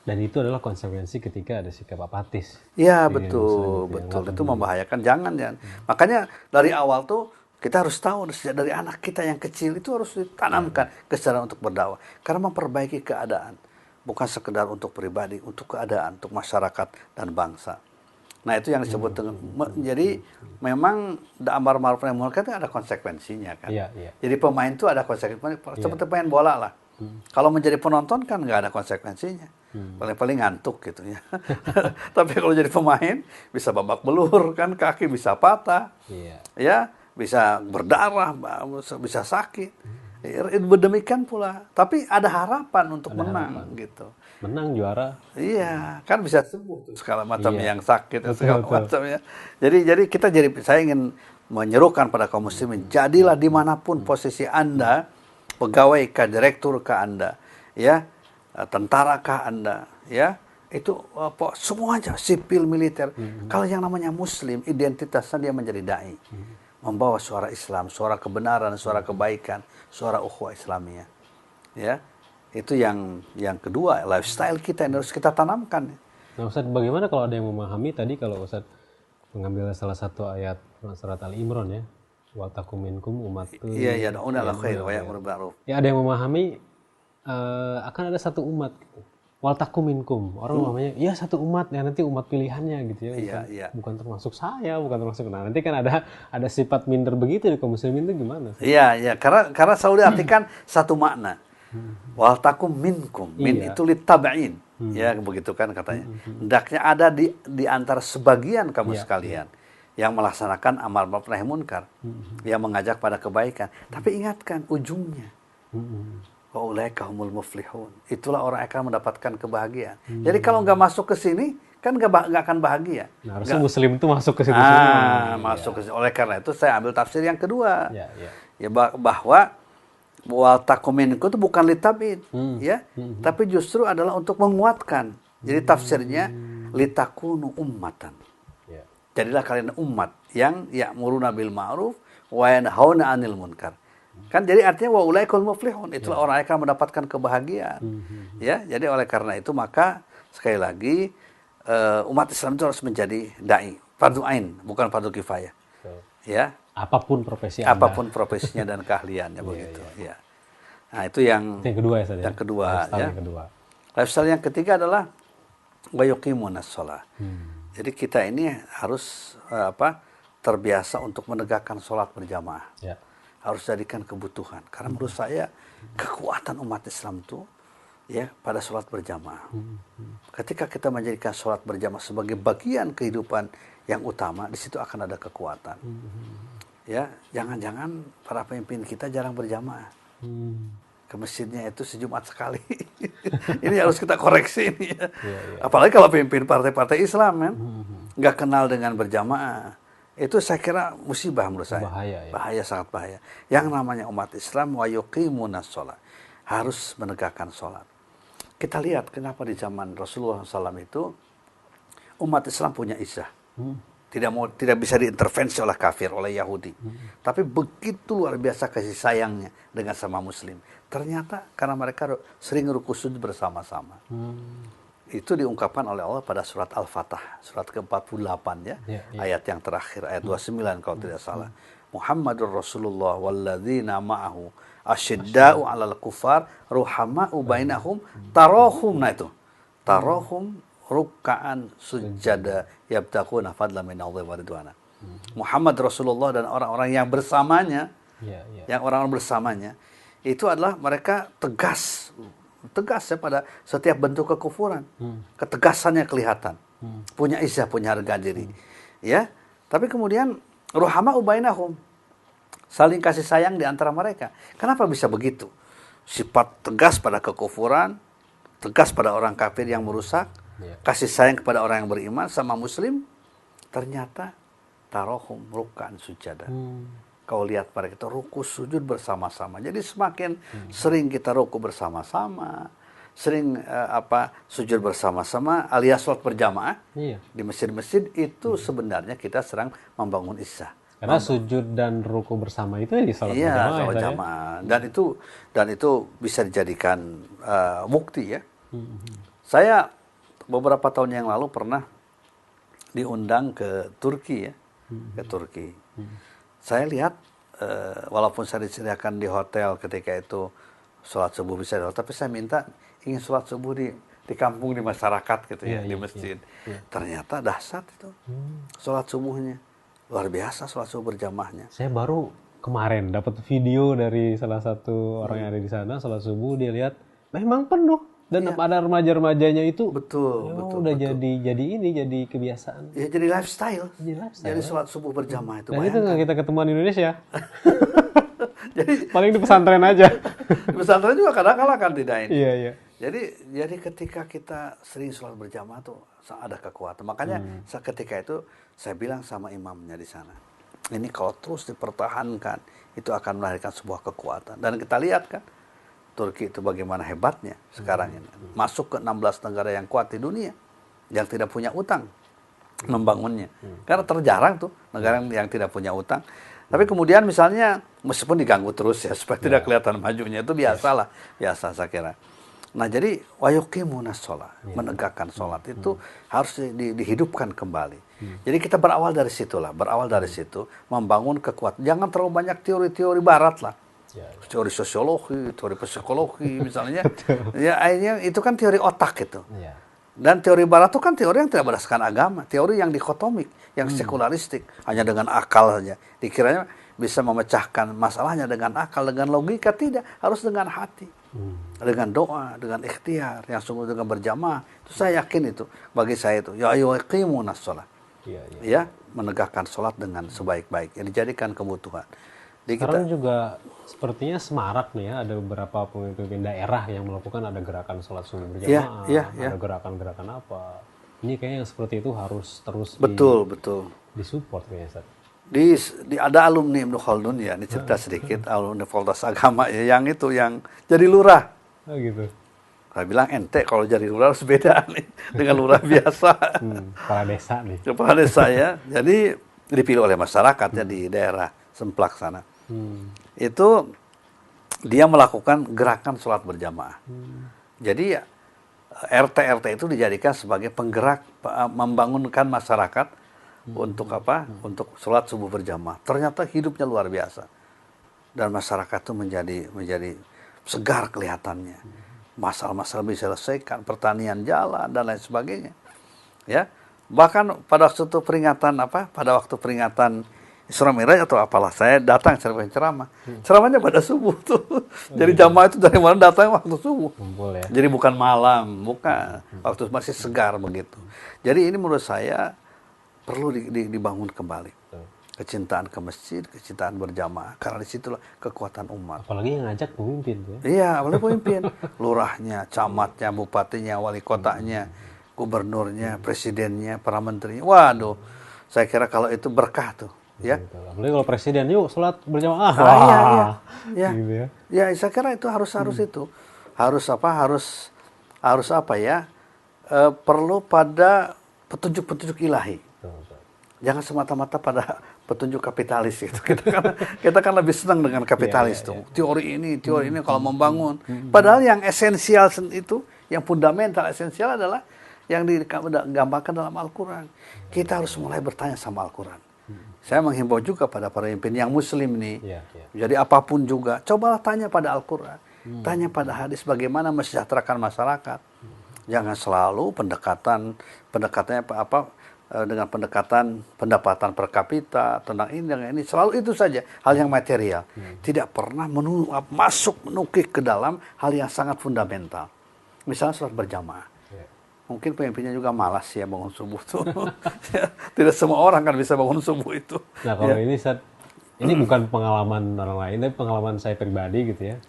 Dan itu adalah konsekuensi ketika ada sikap apatis. Ya, betul. Itu membahayakan. Jangan. Makanya dari awal tuh kita harus tahu, sejak dari anak kita yang kecil itu harus ditanamkan kesadaran untuk berdakwah. Karena memperbaiki keadaan, bukan sekedar untuk pribadi, untuk keadaan, untuk masyarakat dan bangsa. Nah, itu yang disebut dengan jadi memang amar ma'ruf nahi munkar itu ada konsekuensinya kan. Jadi pemain itu ada konsekuensinya, seperti pemain bola lah. Kalau menjadi penonton kan nggak ada konsekuensinya. Paling-paling ngantuk gitu ya. Tapi kalau jadi pemain bisa babak belur kan, kaki bisa patah. Ya, bisa berdarah, bisa sakit. Demikian pula. Tapi ada harapan untuk menang gitu. Menang juara. Iya, kan bisa sembuh tuh segala macam yang sakit segala macam ya. Jadi saya ingin menyerukan pada kaum muslimin, jadilah dimanapun posisi Anda, pegawai kah, direktur kah Anda, ya, tentara kah Anda, ya, itu semuanya sipil militer. Kalau yang namanya muslim, identitasnya dia menjadi dai. Membawa suara Islam, suara kebenaran, suara kebaikan, suara ukhuwah Islamiyah. Ya. Itu yang kedua, lifestyle kita yang harus kita tanamkan. Nah, Ustaz, bagaimana kalau ada yang memahami tadi, kalau Ustaz mengambil salah satu ayat surat Ali Imran ya, wa takum minkum ummatun. Iya, da'una ala khair wa ya'muru bil ma'ruf. Ya, ada yang memahami akan ada satu umat gitu. Wal takum minkum. Orang memahaminya, ya satu umat, ya nanti umat pilihannya gitu ya. Bukan termasuk saya, bukan termasuk. Nah, nanti kan ada sifat minder begitu di kaum muslimin itu gimana? Iya, karena selalu diartikan satu makna. Wal takum minkum. Min itu litab'in. Ya, begitu kan katanya. Hendaknya ada di antara sebagian kamu sekalian yang melaksanakan amar ma'ruf nahi munkar, yang mengajak pada kebaikan. Tapi ingatkan ujungnya. Wa ulaika humul muflihun. Itulah orang yang akan mendapatkan kebahagiaan. Jadi kalau nggak masuk ke sini, kan nggak akan bahagia. Nah, harusnya muslim itu masuk ke situ semua. Masuk ke sini. Oleh karena itu saya ambil tafsir yang kedua. Ya. Bahwa wal takum minkum itu bukan litabid, ya, tapi justru adalah untuk menguatkan. Jadi tafsirnya litakunu ummatan. Ya. Jadilah kalian umat yang ya'muruna bil ma'ruf wa yanhauna 'anil munkar. Kan jadi artinya wa ulaikal muflihun, itulah orang yang akan mendapatkan kebahagiaan. Ya, jadi oleh karena itu maka sekali lagi umat Islam itu harus menjadi dai, fardu ain, bukan fardu kifayah. Ya. Apapun profesi apapun profesinya dan keahliannya begitu. Ya. Nah, itu yang kedua ya, yang kedua lifestyle ya. Yang kedua. Lifestyle yang ketiga adalah wa yuqimunas shalah. Jadi kita ini harus terbiasa untuk menegakkan sholat berjamaah. Ya. Harus jadikan kebutuhan. Karena menurut saya kekuatan umat Islam itu ya pada sholat berjamaah. Ketika kita menjadikan sholat berjamaah sebagai bagian kehidupan yang utama, di situ akan ada kekuatan. Ya, jangan-jangan para pemimpin kita jarang berjamaah. Ke masjidnya itu sejumat sekali. Ini harus kita koreksi ini ya. Apalagi kalau pemimpin partai-partai Islam kan, nggak kenal dengan berjamaah. Itu saya kira musibah menurut saya. Bahaya, ya. Bahaya, sangat bahaya. Yang namanya umat Islam wa yuqimunas shalah, harus menegakkan sholat. Kita lihat kenapa di zaman Rasulullah SAW itu umat Islam punya izzah. Tidak bisa diintervensi oleh kafir, oleh Yahudi. Tapi begitu luar biasa kasih sayangnya dengan sama Muslim. Ternyata karena mereka sering ruku sujud bersama-sama. Itu diungkapkan oleh Allah pada surat Al-Fatah, surat ke-48 ya. Ayat yang terakhir, ayat 29 kalau tidak salah. Muhammadur Rasulullah walladzina ma'ahu asyidda'u 'alal kufar ruhama'u bainahum tarahum. Nah itu. Tarahum ruk'an sujada yabtaquna fadlan min Allah wa ridwana. Muhammad Rasulullah dan orang-orang yang bersamanya, yang orang-orang bersamanya, itu adalah mereka tegas ya pada setiap bentuk kekufuran. Ketegasannya kelihatan. Punya izzah, punya harga diri. Ya. Tapi kemudian ruhama ubainahum, saling kasih sayang di antara mereka. Kenapa bisa begitu? Sifat tegas pada kekufuran, tegas pada orang kafir yang merusak, kasih sayang kepada orang yang beriman sama Muslim, ternyata tarohum ruk'an sujada. Kau lihat mereka itu ruku sujud bersama-sama. Jadi semakin sering kita ruku bersama-sama, sering sujud bersama-sama, alias sholat berjamaah di masjid-masjid, itu sebenarnya kita sedang membangun izzah. Karena sujud dan ruku bersama itu di sholat berjamaah. Dan itu bisa dijadikan bukti ya. Saya beberapa tahun yang lalu pernah diundang ke Turki ya, ke Turki. Saya lihat walaupun saya disediakan di hotel ketika itu sholat subuh bisa di hotel, tapi saya minta ingin sholat subuh di kampung, di masyarakat gitu ya, di masjid. Ternyata dahsyat itu sholat subuhnya, luar biasa sholat subuh berjamaahnya. Saya baru kemarin dapat video dari salah satu orang yang ada di sana sholat subuh, dia lihat memang penuh. Dan ada remaja-remajanya itu betul. Udah jadi kebiasaan. Ya jadi lifestyle. Jadi sholat subuh berjamaah itu. Dan itu nggak kita ketemuan di Indonesia. Jadi paling di pesantren aja. Di pesantren juga kadang-kadang kan tidak ini. Iya. Jadi ketika kita sering sholat berjamaah tuh ada kekuatan. Makanya ketika itu saya bilang sama imamnya di sana, ini kalau terus dipertahankan itu akan melahirkan sebuah kekuatan. Dan kita lihat kan Turki itu bagaimana hebatnya sekarang ini. Masuk ke 16 negara yang kuat di dunia, yang tidak punya utang, membangunnya. Karena terjarang tuh negara yang tidak punya utang. Tapi kemudian misalnya, meskipun diganggu terus ya, supaya tidak kelihatan majunya, itu biasa saya kira. Nah jadi, wa yuqimunas shalah, menegakkan sholat itu harus dihidupkan kembali. Jadi kita berawal dari situ, membangun kekuatan. Jangan terlalu banyak teori-teori barat lah. Teori sosiologi, teori psikologi misalnya. Ya akhirnya itu kan teori otak itu. Dan teori barat itu kan teori yang tidak berdasarkan agama, teori yang dikotomik, yang sekularistik, hanya dengan akal saja. Dikiranya bisa memecahkan masalahnya dengan akal, dengan logika, tidak, harus dengan hati. Dengan doa, dengan ikhtiar, yang sungguh dengan berjamaah. Itu saya yakin itu. Bagi saya itu. Ya yuqimunas shalah. Iya, iya. Ya, menegakkan sholat dengan sebaik-baiknya. Dijadikan kebutuhan. Jadi Sekarang juga sepertinya semarak nih ya, ada beberapa pemimpin daerah yang melakukan ada gerakan sholat subuh berjamaah, ada gerakan-gerakan apa. Ini kayaknya yang seperti itu harus terus betul. disupport kayaknya, Ustaz. Ada alumni Ibnu Khaldun ya, ini cerita sedikit, alumni Fakultas Agama ya, yang jadi lurah. Oh gitu. Saya bilang ente kalau jadi lurah harus beda nih dengan lurah biasa. Kepala desa nih. Kepala desa ya. Jadi dipilih oleh masyarakat ya di daerah Semplak sana. Itu dia melakukan gerakan sholat berjamaah. Jadi RT itu dijadikan sebagai penggerak membangunkan masyarakat untuk apa? Untuk sholat subuh berjamaah. Ternyata hidupnya luar biasa. Dan masyarakat itu menjadi segar kelihatannya. Masalah-masalah bisa diselesaikan, pertanian jalan dan lain sebagainya. Ya. Bahkan pada waktu peringatan Isra Mi'raj atau apalah, saya datang ceramah. Ceramahnya pada subuh tuh. Jadi jamaah itu dari mana datang waktu subuh. Kumpul ya. Jadi bukan malam, bukan. Waktu masih segar begitu. Jadi ini menurut saya perlu dibangun kembali. Kecintaan ke masjid, kecintaan berjamaah. Karena disitulah kekuatan umat. Apalagi yang ngajak pemimpin tuh ya. Iya, apalagi pemimpin. Lurahnya, camatnya, bupatinya, wali kotanya, gubernurnya, presidennya, para menterinya. Waduh, saya kira kalau itu berkah tuh. Ya. Apalagi kalau presiden, yuk sholat berjamaah. Iya. Gitu ya. Ya, saya kira itu harus itu. Harus apa ya? Perlu pada petunjuk-petunjuk ilahi. Jangan semata-mata pada petunjuk kapitalis gitu. Kita kan lebih senang dengan kapitalis tuh. Teori ini kalau membangun. Padahal yang esensial itu, yang fundamental esensial adalah yang digambarkan dalam Al-Quran. Kita harus mulai bertanya sama Al-Quran. Saya menghimbau juga pada para pemimpin yang muslim nih. Jadi apapun juga, cobalah tanya pada Al-Quran. Tanya pada hadis bagaimana mensejahterakan masyarakat. Jangan selalu pendekatannya dengan pendekatan pendapatan per kapita, tentang ini, dengan ini. Selalu itu saja, hal yang material. Tidak pernah menukik ke dalam hal yang sangat fundamental. Misalnya sholat berjamaah. Mungkin pemimpinnya juga malas ya bangun subuh tuh. Tidak semua orang kan bisa bangun subuh itu. Nah kalau ini bukan pengalaman orang lain, tapi pengalaman saya pribadi gitu ya.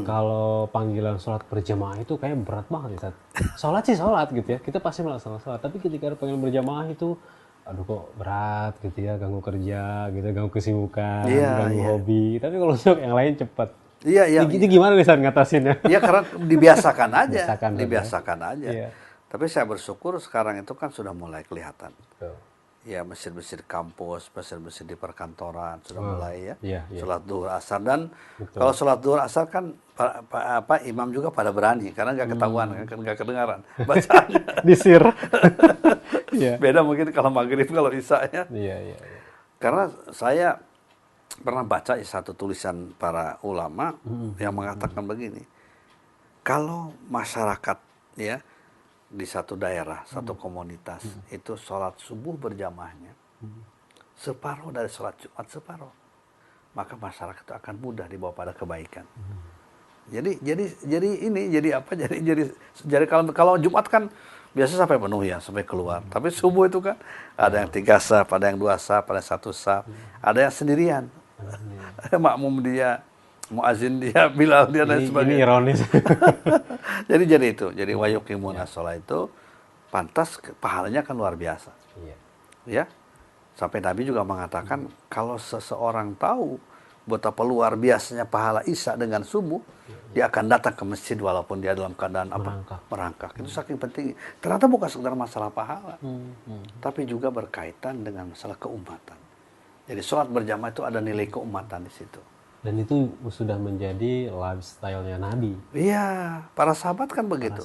Kalau panggilan sholat berjamaah itu kayak berat banget ya, Ustaz. Sholat sih sholat gitu ya, kita pasti melaksanakan sholat. Tapi ketika ada panggilan berjamaah itu, aduh kok berat gitu ya, ganggu kerja gitu, ganggu kesibukan, ganggu hobi. Tapi kalau untuk yang lain cepat. Iya. Itu gimana nih Ustaz ngatasinnya? Iya karena dibiasakan aja. Dibiasakan aja. Iya. Tapi saya bersyukur sekarang itu kan sudah mulai kelihatan. Betul. Ya masjid-masjid kampus, masjid-masjid di perkantoran sudah mulai Iya. Sholat duhur asar. Dan kalau sholat duhur asar kan imam juga pada berani karena nggak ketahuan, nggak kedengaran bacaannya. Disir. Iya. Beda mungkin kalau maghrib, kalau isya-nya. Iya. Karena saya pernah baca satu tulisan para ulama yang mengatakan begini, kalau masyarakat ya di satu daerah, satu komunitas itu sholat subuh berjamaahnya separuh dari sholat Jumat separuh, maka masyarakat itu akan mudah dibawa pada kebaikan. Jadi kalau Jumat kan biasa sampai penuh ya, sampai keluar. Tapi subuh itu kan ada yang 3 saf, ada yang 2 saf, ada yang 1 saf, ada yang sendirian. Makmum dia, muazin dia, Bilal dia dan sebagainya. Ini ironis. Jadi wa yuqimuna shalah itu pantas pahalanya kan luar biasa. Iya. Ya. Sampai Nabi juga mengatakan kalau seseorang tahu betapa luar biasanya pahala Isya dengan subuh, dia akan datang ke masjid walaupun dia dalam keadaan merangkak. Itu saking penting. Ternyata bukan sekedar masalah pahala, tapi juga berkaitan dengan masalah keumatan. Jadi sholat berjamaah itu ada nilai keumatan di situ. Dan itu sudah menjadi lifestyle-nya Nabi. Iya, para sahabat kan begitu.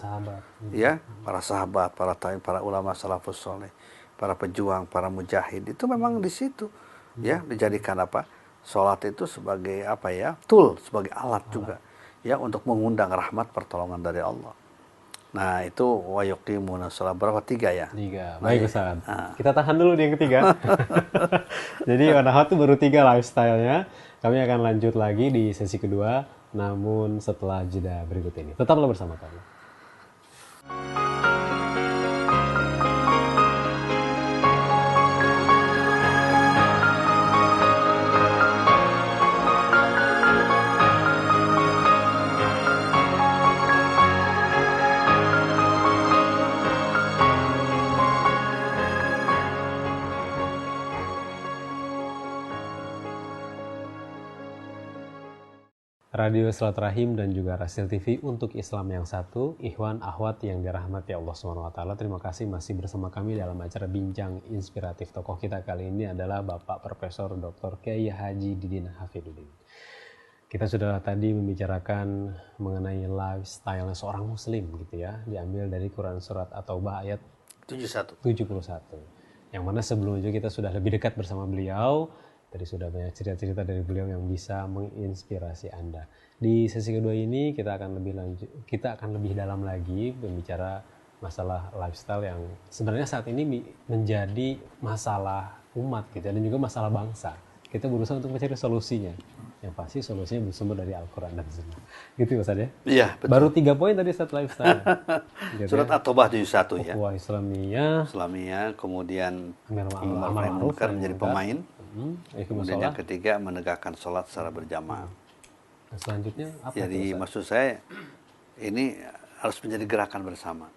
Para sahabat. Para ulama salafus soleh, para pejuang, para mujahid itu memang di situ. Ya, dijadikan sholat itu sebagai tool, sebagai alat juga. Ya, untuk mengundang rahmat pertolongan dari Allah. Nah, itu wa yuqimuna shalah. Berapa? 3 ya? 3. Baik, Ustaz. Kita tahan dulu di yang ketiga. Jadi Wanahat itu baru 3 lifestyle-nya. Kami akan lanjut lagi di sesi kedua namun setelah jeda berikut ini. Tetaplah bersama kami. Radio Silaturahim dan juga Rasil TV untuk Islam yang satu, Ikhwan Akhwat yang dirahmati Allah SWT. Terima kasih masih bersama kami dalam acara Bincang Inspiratif. Tokoh kita kali ini adalah Bapak Profesor Dr. Kiai Haji Didin Hafidudin. Kita sudah tadi membicarakan mengenai lifestyle seorang muslim gitu ya, diambil dari Quran Surat At-Taubah ayat 71. Yang mana sebelumnya kita sudah lebih dekat bersama beliau. Tadi sudah banyak cerita-cerita dari beliau yang bisa menginspirasi Anda. Di sesi kedua ini kita akan lebih dalam lagi berbicara masalah lifestyle yang sebenarnya saat ini menjadi masalah umat gitu dan juga masalah bangsa. Kita berusaha untuk mencari solusinya. Yang pasti solusinya bersumber dari Al-Quran dan Sunnah. Gitu ya Ustaz ya? Iya, betul. Baru 3 poin tadi Ustaz lifestyle. Gitu Surat At-Taubah 71 ya. Ukhuwah Islamiyah, kemudian Amar Ma'ruf Ma'ruf menjadi pemain. Kemudian yang sholat. ketiga menegakkan sholat secara berjamaah. Nah, selanjutnya apa? Jadi maksud saya ini harus menjadi gerakan bersama.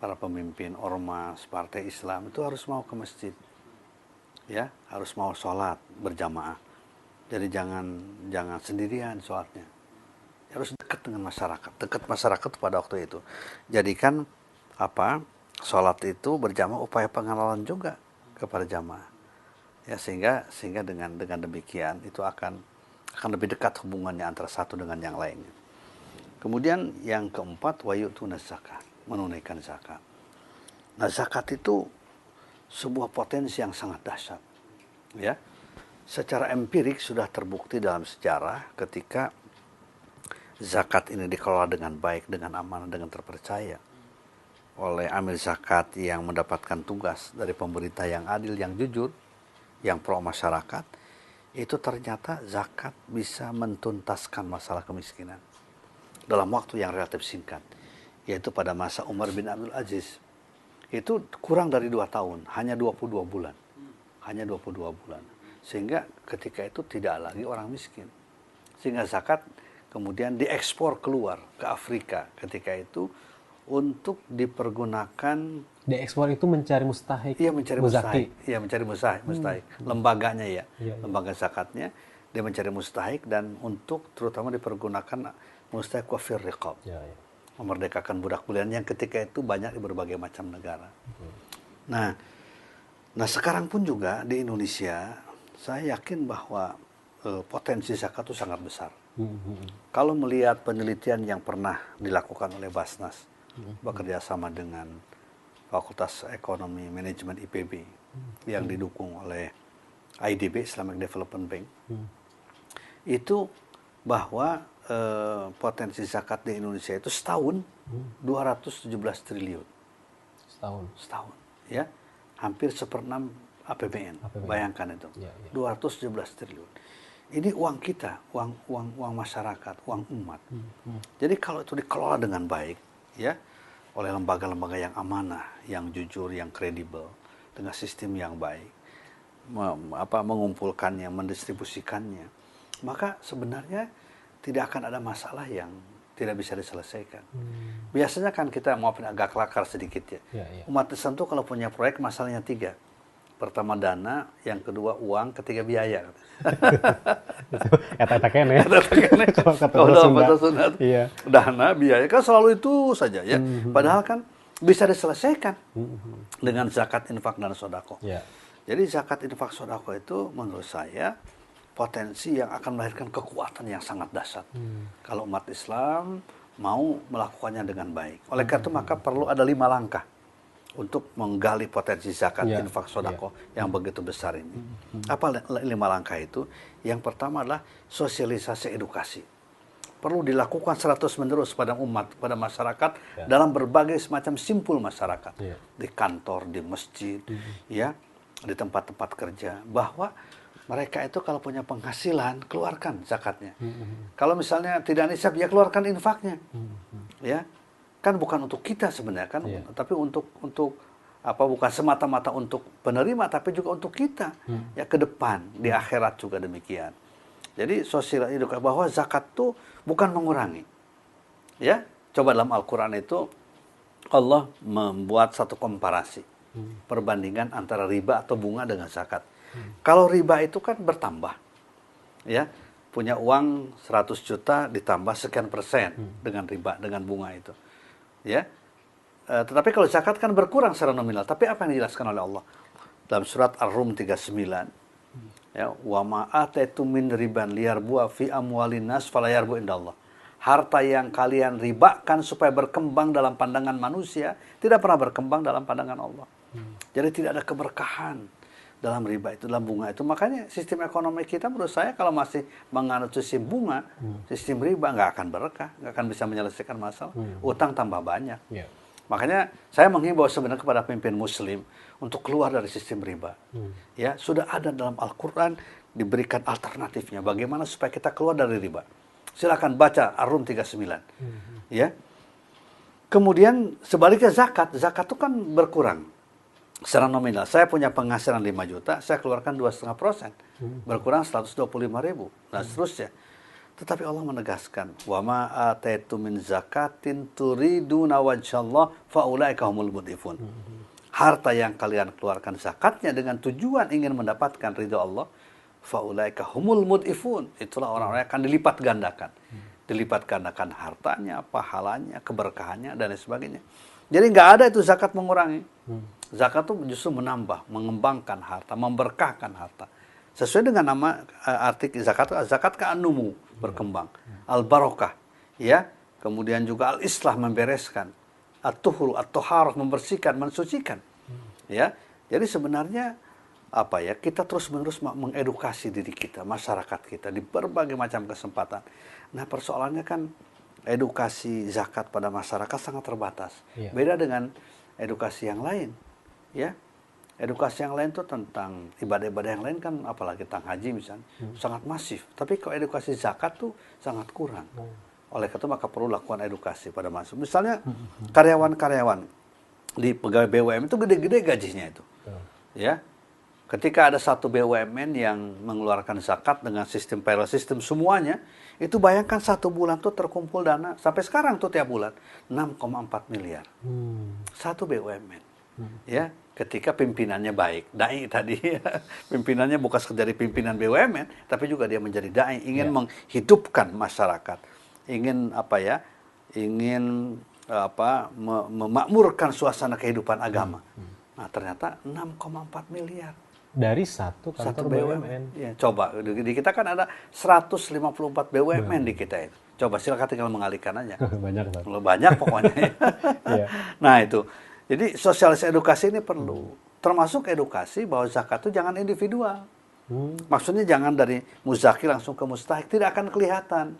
Para pemimpin ormas, partai Islam itu harus mau ke masjid. Ya, harus mau sholat berjamaah. Jadi jangan sendirian sholatnya. Harus dekat dengan masyarakat, dekat masyarakat pada waktu itu. Jadikan sholat itu berjamaah upaya pengenalan juga kepada jamaah. Ya, sehingga dengan demikian itu akan lebih dekat hubungannya antara satu dengan yang lainnya. Kemudian yang keempat, wayu'tunaz zakat, menunaikan zakat. Nah, zakat itu sebuah potensi yang sangat dahsyat. Ya. Secara empirik sudah terbukti dalam sejarah ketika zakat ini dikelola dengan baik, dengan amanah, dengan terpercaya oleh amil zakat yang mendapatkan tugas dari pemerintah yang adil, yang jujur, yang pro masyarakat, itu ternyata zakat bisa mentuntaskan masalah kemiskinan dalam waktu yang relatif singkat, yaitu pada masa Umar bin Abdul Aziz. Itu kurang dari 2 tahun, hanya 22 bulan. Sehingga ketika itu tidak lagi orang miskin. Sehingga zakat kemudian diekspor keluar ke Afrika ketika itu untuk dipergunakan. Diekspor itu mencari mustahik. Iya, mencari mustahik. Iya, mencari mustahik. Lembaganya ya. Lembaga zakatnya dia mencari mustahik dan untuk terutama dipergunakan mustahik wa fir riqab. Memerdekakan budak bulian yang ketika itu banyak di berbagai macam negara. Nah, sekarang pun juga di Indonesia saya yakin bahwa potensi zakat itu sangat besar. Kalau melihat penelitian yang pernah dilakukan oleh Basnas bekerja sama dengan Fakultas Ekonomi Manajemen IPB yang didukung oleh IDB, Islamic Development Bank, itu bahwa potensi zakat di Indonesia itu setahun 217 triliun. Setahun, ya, hampir 1/6 APBN. Bayangkan itu, 217 triliun. Ini uang kita, uang masyarakat, uang umat. Jadi kalau itu dikelola dengan baik, ya, oleh lembaga-lembaga yang amanah, yang jujur, yang kredibel, dengan sistem yang baik, mengumpulkannya, mendistribusikannya, maka sebenarnya tidak akan ada masalah yang tidak bisa diselesaikan. Biasanya kan kita maafin agak kelakar sedikit ya. Umat Islam itu kalau punya proyek masalahnya 3. Pertama dana, yang kedua uang, ketiga biaya. Eta kene. Kalau kata Sunda, dana, biaya kan selalu itu saja ya. Padahal kan bisa diselesaikan dengan zakat, infak, dan sodako. Jadi zakat, infak, sodako itu menurut saya potensi yang akan melahirkan kekuatan yang sangat dahsyat. Kalau umat Islam mau melakukannya dengan baik. Oleh karena itu maka perlu ada 5 langkah untuk menggali potensi zakat, infak, sodako yang begitu besar ini. Apa 5 langkah itu? Yang pertama adalah sosialisasi edukasi. Perlu dilakukan 100-menerus pada umat, pada masyarakat dalam berbagai semacam simpul masyarakat, di kantor, di masjid, ya, di tempat-tempat kerja, bahwa Mereka itu kalau punya penghasilan, keluarkan zakatnya. Kalau misalnya tidak nisab, ya keluarkan infaknya. Ya, kan bukan untuk kita sebenarnya kan, tapi untuk apa, bukan semata-mata untuk penerima, tapi juga untuk kita ya ke depan di akhirat juga demikian. Jadi sosial edukasi bahwa zakat itu bukan mengurangi. Ya, coba dalam Al-Quran itu Allah membuat satu komparasi, perbandingan antara riba atau bunga dengan zakat. Kalau riba itu kan bertambah, ya, punya uang 100 juta ditambah sekian persen dengan riba, dengan bunga itu, ya. Tetapi kalau zakat kan berkurang secara nominal. Tapi apa yang dijelaskan oleh Allah dalam surat Ar-Rum 39, ya, wa ma ataitum min riban liyarbu fi amwalin nas fala yarbu indallah. Harta yang kalian ribakan supaya berkembang dalam pandangan manusia tidak pernah berkembang dalam pandangan Allah. Jadi tidak ada keberkahan dalam riba itu, dalam bunga itu. Makanya sistem ekonomi kita menurut saya kalau masih menganut sistem bunga, sistem riba, nggak akan berkah, nggak akan bisa menyelesaikan masalah. Utang tambah banyak. Makanya saya menghimbau sebenarnya kepada pemimpin Muslim untuk keluar dari sistem riba. Ya, sudah ada dalam Al-Quran diberikan alternatifnya. Bagaimana supaya kita keluar dari riba? Silakan baca Ar-Rum 39. Ya. Kemudian sebaliknya zakat itu kan berkurang secara nominal. Saya punya penghasilan 5 juta, saya keluarkan 2,5%. Berkurang 125.000. Nah, seterusnya. Tetapi Allah menegaskan, wa ma ataitum min zakatin turiduna wajhallah fa ulaika humul mudhifun. Harta yang kalian keluarkan zakatnya dengan tujuan ingin mendapatkan ridha Allah, fa ulaika humul mudhifun. Itulah orang-orang yang akan dilipat gandakan. Dilipat gandakan hartanya, pahalanya, keberkahannya dan lain sebagainya. Jadi nggak ada itu zakat mengurangi. Zakat itu justru menambah, mengembangkan harta, memberkahkan harta. Sesuai dengan nama arti zakat kan anumu, berkembang. Al-barokah, ya. Kemudian juga al-islah, membereskan. At-tuhur, at-toharah, membersihkan, mensucikan. Ya. Jadi sebenarnya apa ya, kita terus-menerus mengedukasi diri kita, masyarakat kita di berbagai macam kesempatan. Nah, persoalannya kan edukasi zakat pada masyarakat sangat terbatas. Beda dengan edukasi yang lain, ya. Edukasi yang lain itu tentang ibadah-ibadah yang lain kan, apalagi tentang haji misalnya, sangat masif. Tapi kalau edukasi zakat tuh sangat kurang. Oleh karena itu maka perlu lakukan edukasi pada masyarakat. Misalnya karyawan-karyawan di pegawai BUMN itu gede-gede gajinya itu. Ya. Ketika ada satu BUMN yang mengeluarkan zakat dengan sistem payroll system semuanya, itu bayangkan 1 bulan tuh terkumpul dana, sampai sekarang tuh tiap bulan, 6,4 miliar. Satu BUMN. Ya, ketika pimpinannya baik, dai tadi, pimpinannya bukan sekedar pimpinan BUMN, tapi juga dia menjadi dai, ingin menghidupkan masyarakat, ingin memakmurkan suasana kehidupan agama. Nah, ternyata 6,4 miliar. Dari satu kantor BUMN. Ya, coba, di kita kan ada 154 BUMN di kita itu. Coba silakan tinggal mengalihkan aja. Banyak. Banyak pokoknya. Nah, itu. Jadi sosialisasi edukasi ini perlu. Termasuk edukasi bahwa zakat itu jangan individual. Maksudnya jangan dari muzaki langsung ke mustahik. Tidak akan kelihatan.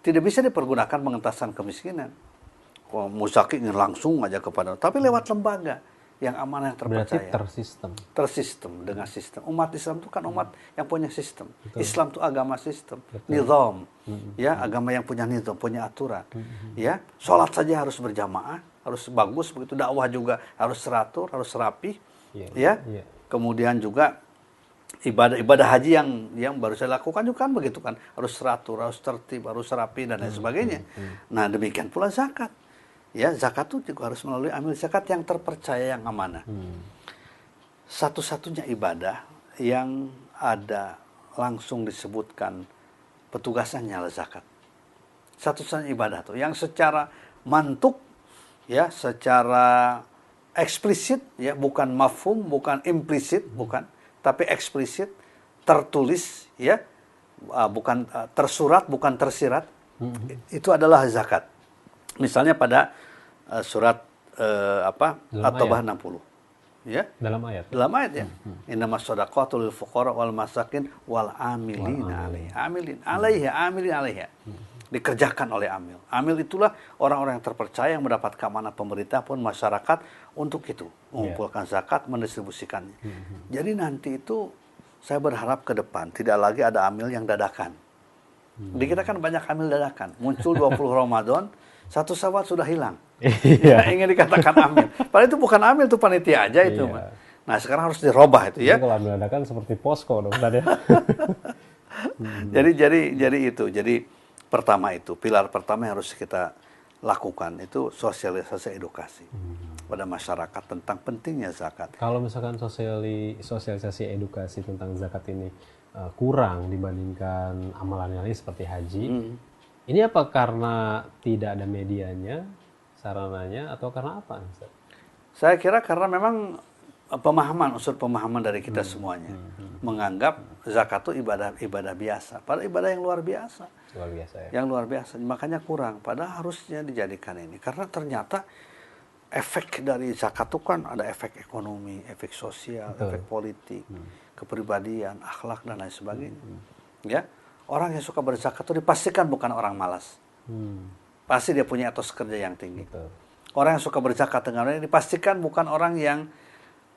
Tidak bisa dipergunakan pengentasan kemiskinan. Muzaki ingin langsung aja kepada. Tapi lewat lembaga yang amanah, yang terpercaya. Berarti tersistem dengan sistem. Umat Islam itu kan umat yang punya sistem. Islam itu agama sistem, nizam. Ya, agama yang punya nizam, punya aturan. Ya, sholat saja harus berjamaah, harus bagus begitu. Dakwah juga harus teratur, harus rapi. Ya. Kemudian juga ibadah haji yang baru saya lakukan juga kan begitu kan, harus teratur, harus tertib, harus rapi dan lain sebagainya. Nah, demikian pula zakat. Ya, zakat itu juga harus melalui amil zakat yang terpercaya, yang amanah. Satu-satunya ibadah yang ada langsung disebutkan petugasannya adalah zakat. Satu-satunya ibadah tuh yang secara mantuk, ya, secara eksplisit, ya, bukan mafhum, bukan implisit, bukan, tapi eksplisit, tertulis, ya, bukan tersurat, bukan tersirat, itu adalah zakat. Misalnya pada surat At-Taubah 60. Ya? Dalam ayat ya. Innamas shadaqatul lil fuqara wal masakin wal amilina 'alaiha. Dikerjakan oleh amil. Amil itulah orang-orang yang terpercaya yang mendapat keamanan pemerintah pun masyarakat untuk itu, mengumpulkan zakat, mendistribusikannya. Jadi nanti itu saya berharap ke depan tidak lagi ada amil yang dadakan. Di kita kan banyak amil dadakan. Muncul 20 Ramadan, 1 Syawal sudah hilang. Ya, ingin dikatakan amil. Padahal itu bukan amil, itu panitia aja itu. Nah, sekarang harus dirubah itu ya. Jadi kalau amil dadakan seperti posko dong tadi. Jadi itu. Jadi pertama itu, pilar pertama yang harus kita lakukan itu sosialisasi edukasi pada masyarakat tentang pentingnya zakat. Kalau misalkan sosialisasi edukasi tentang zakat ini kurang dibandingkan amalan lain seperti haji, ini apa karena tidak ada medianya, sarananya, atau karena apa? Saya kira karena memang unsur pemahaman dari kita semuanya menganggap zakat itu ibadah biasa, padahal ibadah yang luar biasa. Luar biasa ya. Yang luar biasa, makanya kurang. Padahal harusnya dijadikan ini, karena ternyata efek dari zakat itu kan ada efek ekonomi, efek sosial, efek politik, kepribadian, akhlak dan lain sebagainya. Ya, orang yang suka berzakat itu dipastikan bukan orang malas. Pasti dia punya etos kerja yang tinggi. Betul. Orang yang suka berzakat dengan ini dipastikan bukan orang yang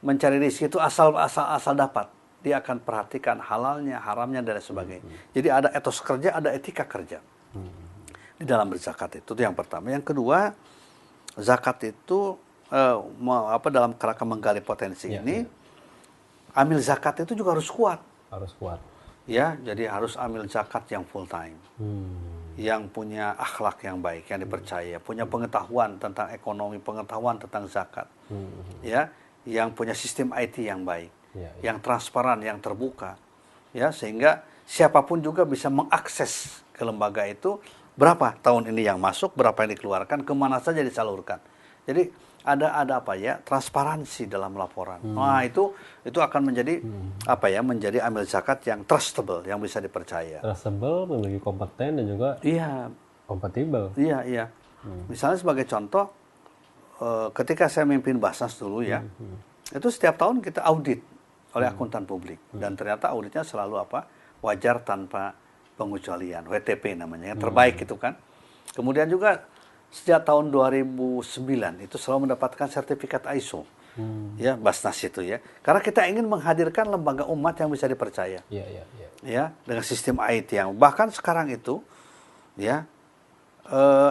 mencari rezeki itu asal dapat. Dia akan perhatikan halalnya, haramnya dan lain sebagainya. Jadi ada etos kerja, ada etika kerja di dalam berzakat itu yang pertama. Yang kedua, zakat itu dalam kerangka menggali potensi ini, amil zakat itu juga harus kuat. Harus kuat. Ya, jadi harus amil zakat yang full time. Yang punya akhlak yang baik, yang dipercaya, punya pengetahuan tentang ekonomi, pengetahuan tentang zakat. Ya, yang punya sistem IT yang baik, yang transparan, yang terbuka. Ya, sehingga siapapun juga bisa mengakses ke lembaga itu, berapa tahun ini yang masuk, berapa yang dikeluarkan, kemana saja disalurkan. Jadi ada apa ya, transparansi dalam laporan. Nah, itu akan menjadi menjadi amil zakat yang trustable, yang bisa dipercaya. Trustable, memiliki kompeten dan juga kompatibel. Iya. Misalnya sebagai contoh, ketika saya memimpin Basnas dulu ya, itu setiap tahun kita audit oleh akuntan publik, dan ternyata auditnya selalu wajar tanpa pengecualian, WTP namanya, yang terbaik itu kan. Kemudian juga sejak tahun 2009 itu selalu mendapatkan sertifikat ISO, ya Basnas itu ya, karena kita ingin menghadirkan lembaga umat yang bisa dipercaya, ya, dengan sistem IT yang bahkan sekarang itu, ya,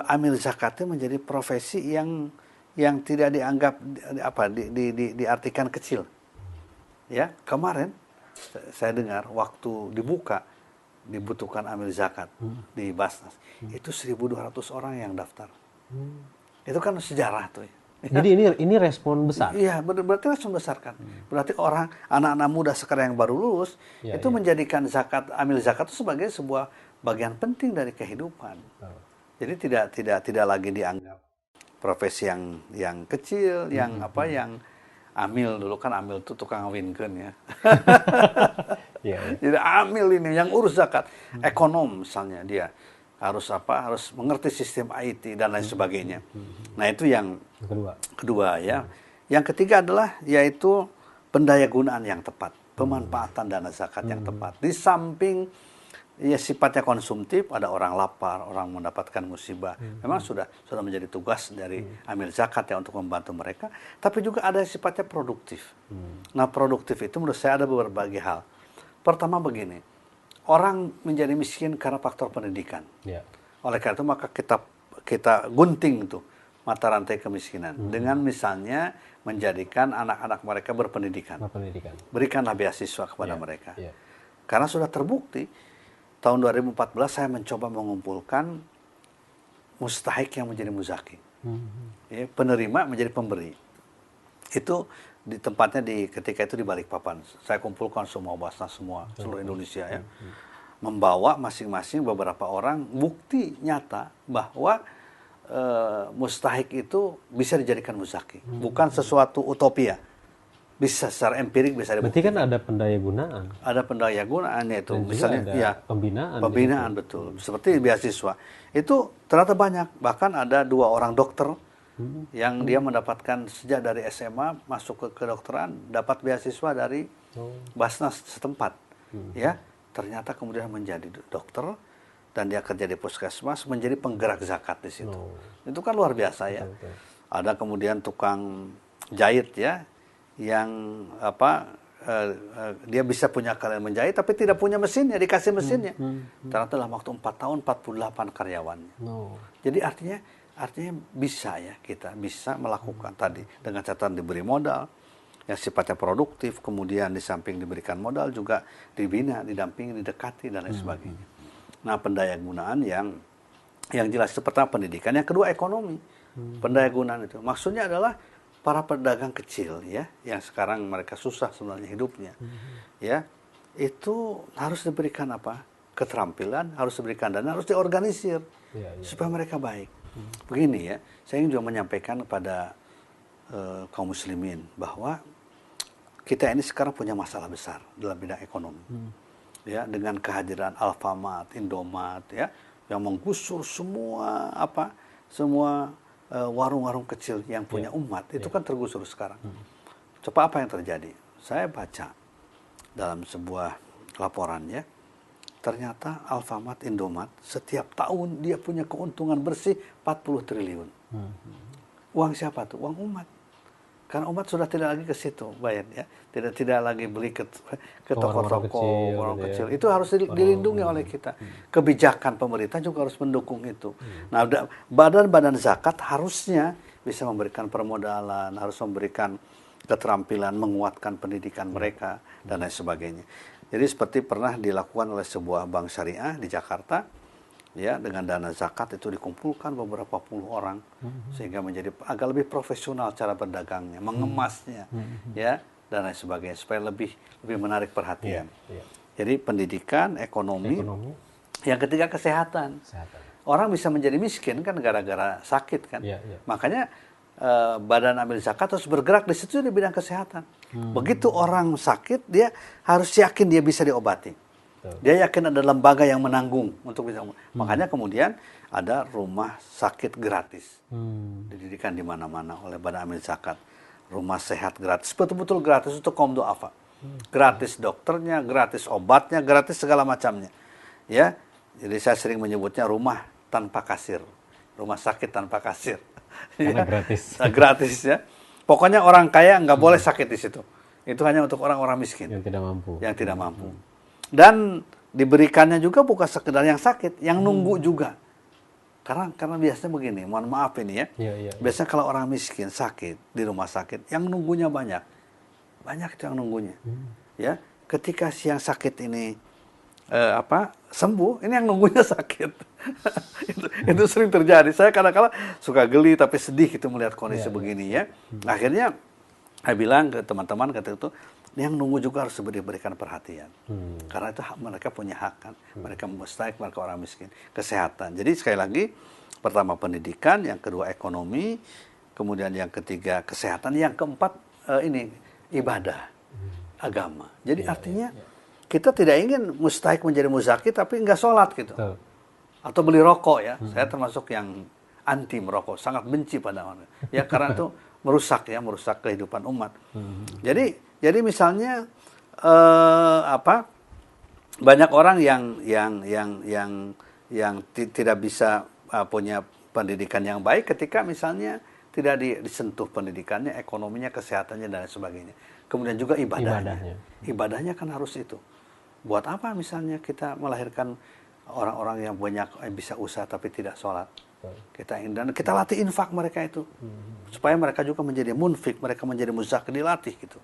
amil zakatnya menjadi profesi yang tidak dianggap diartikan kecil. Ya, kemarin saya dengar waktu dibutuhkan amil zakat di Basnas, itu 1.200 orang yang daftar. Itu kan sejarah tuh. Ya. Jadi ini respon besar. Iya, berarti respon besar kan. Berarti anak-anak muda sekarang yang baru lulus itu menjadikan amil zakat itu sebagai sebuah bagian penting dari kehidupan. Jadi tidak lagi dianggap profesi yang kecil, yang amil dulu kan, amil itu tukang ngawinkeun ya. Jadi amil ini yang urus zakat, ekonom misalnya dia harus mengerti sistem IT dan lain sebagainya. Nah, itu yang kedua ya. Yang ketiga adalah yaitu pendayagunaan yang tepat, pemanfaatan dana zakat yang tepat. Di samping ya sifatnya konsumtif, ada orang lapar, orang mendapatkan musibah. Memang sudah menjadi tugas dari amil zakat ya untuk membantu mereka, tapi juga ada sifatnya produktif. Nah, produktif itu menurut saya ada berbagai hal. Pertama begini, orang menjadi miskin karena faktor pendidikan. Oleh karena itu maka kita gunting tuh mata rantai kemiskinan dengan misalnya menjadikan anak-anak mereka berpendidikan. Berikanlah beasiswa kepada mereka. Karena sudah terbukti tahun 2014 saya mencoba mengumpulkan mustahik yang menjadi muzaki. Ya, penerima menjadi pemberi. Itu di tempatnya ketika itu di Balikpapan. Saya kumpulkan semua Basnas seluruh Indonesia ya. Membawa masing-masing beberapa orang bukti nyata bahwa mustahik itu bisa dijadikan muzaki. Bukan sesuatu utopia. Bisa secara empirik bisa dibuktikan. Berarti kan ada pendayagunaan. Ada pendayagunaannya itu. Dan misalnya juga ada pembinaan. Pembinaan betul. Seperti beasiswa. Itu ternyata banyak. Bahkan ada 2 orang dokter yang dia mendapatkan sejak dari SMA masuk ke kedokteran, dapat beasiswa dari Basnas setempat. Ya, ternyata kemudian menjadi dokter dan dia kerja di puskesmas, menjadi penggerak zakat di situ. Itu kan luar biasa ya. Ada kemudian tukang jahit ya, yang dia bisa punya karya menjahit tapi tidak punya mesinnya, dikasih mesinnya. Ternyata dalam waktu 4 tahun 48 karyawannya. Jadi artinya bisa ya, kita bisa melakukan tadi dengan catatan diberi modal yang sifatnya produktif, kemudian di samping diberikan modal juga dibina, didampingi, didekati dan lain sebagainya. Nah, pendayagunaan yang jelas itu pertama pendidikan, yang kedua ekonomi. Pendayagunaan itu maksudnya adalah para pedagang kecil ya, yang sekarang mereka susah sebenarnya hidupnya. Ya, itu harus diberikan apa? Keterampilan, harus diberikan dana, harus diorganisir supaya mereka baik. Begini ya, saya ingin juga menyampaikan kepada kaum muslimin bahwa kita ini sekarang punya masalah besar dalam bidang ekonomi. Ya, dengan kehadiran Alfamart, Indomart ya, yang menggusur semua warung-warung kecil yang punya umat, itu kan tergusur sekarang. Coba apa yang terjadi? Saya baca dalam sebuah laporan ya, ternyata Alfamart, Indomart setiap tahun dia punya keuntungan bersih 40 triliun. Uang siapa tuh? Uang umat. Karena umat sudah tidak lagi ke situ bayar ya, tidak lagi beli ke toko-toko warung kecil. Itu harus dilindungi oleh kita. Kebijakan pemerintah juga harus mendukung itu. Nah, badan-badan zakat harusnya bisa memberikan permodalan, harus memberikan keterampilan, menguatkan pendidikan mereka dan lain sebagainya. Jadi seperti pernah dilakukan oleh sebuah bank syariah di Jakarta. Ya, dengan dana zakat itu dikumpulkan beberapa puluh orang sehingga menjadi agak lebih profesional cara berdagangnya, mengemasnya, ya, dan lain sebagainya supaya lebih menarik perhatian. Jadi pendidikan, ekonomi. Yang ketiga kesehatan. Orang bisa menjadi miskin kan gara-gara sakit kan. Makanya badan amil zakat harus bergerak di situ di bidang kesehatan. Begitu orang sakit, dia harus yakin dia bisa diobati. Dia yakin ada lembaga yang menanggung untuk bisa. Makanya kemudian ada rumah sakit gratis. Didirikan di mana-mana oleh Badan Amil Zakat. Rumah sehat gratis, betul-betul gratis untuk kaum duafa. Gratis dokternya, gratis obatnya, gratis segala macamnya. Ya. Jadi saya sering menyebutnya rumah tanpa kasir. Rumah sakit tanpa kasir. Karena gratis. Gratis ya. Pokoknya orang kaya nggak boleh sakit di situ. Itu hanya untuk orang-orang miskin. Yang tidak mampu. Yang tidak mampu. Dan diberikannya juga bukan sekedar yang sakit, yang nunggu juga. Karena biasanya begini, mohon maaf ini ya. Biasanya kalau orang miskin sakit di rumah sakit, yang nunggunya banyak. Banyak itu yang nunggunya. Ya, ketika si yang sakit ini sembuh, ini yang nunggunya sakit. itu sering terjadi. Saya kadang-kadang suka geli tapi sedih gitu melihat kondisi begini ya. Akhirnya saya bilang ke teman-teman kata itu, yang nunggu juga harus diberikan perhatian. Karena itu mereka punya hak kan. Mereka mustahik, mereka orang miskin. Kesehatan. Jadi sekali lagi, pertama pendidikan, yang kedua ekonomi, kemudian yang ketiga kesehatan, yang keempat ibadah, agama. Jadi artinya kita tidak ingin mustahik menjadi muzaki tapi nggak sholat gitu. Atau beli rokok ya. Saya termasuk yang anti merokok, sangat benci pada orang. Ya karena itu merusak kehidupan umat. Jadi misalnya banyak orang yang tidak bisa punya pendidikan yang baik ketika misalnya tidak disentuh pendidikannya, ekonominya, kesehatannya dan sebagainya. Kemudian juga ibadahnya kan harus itu. Buat apa misalnya kita melahirkan orang-orang yang banyak bisa usaha tapi tidak sholat? Kita latih infak mereka itu supaya mereka juga menjadi munfik, mereka menjadi muzaki, dilatih gitu.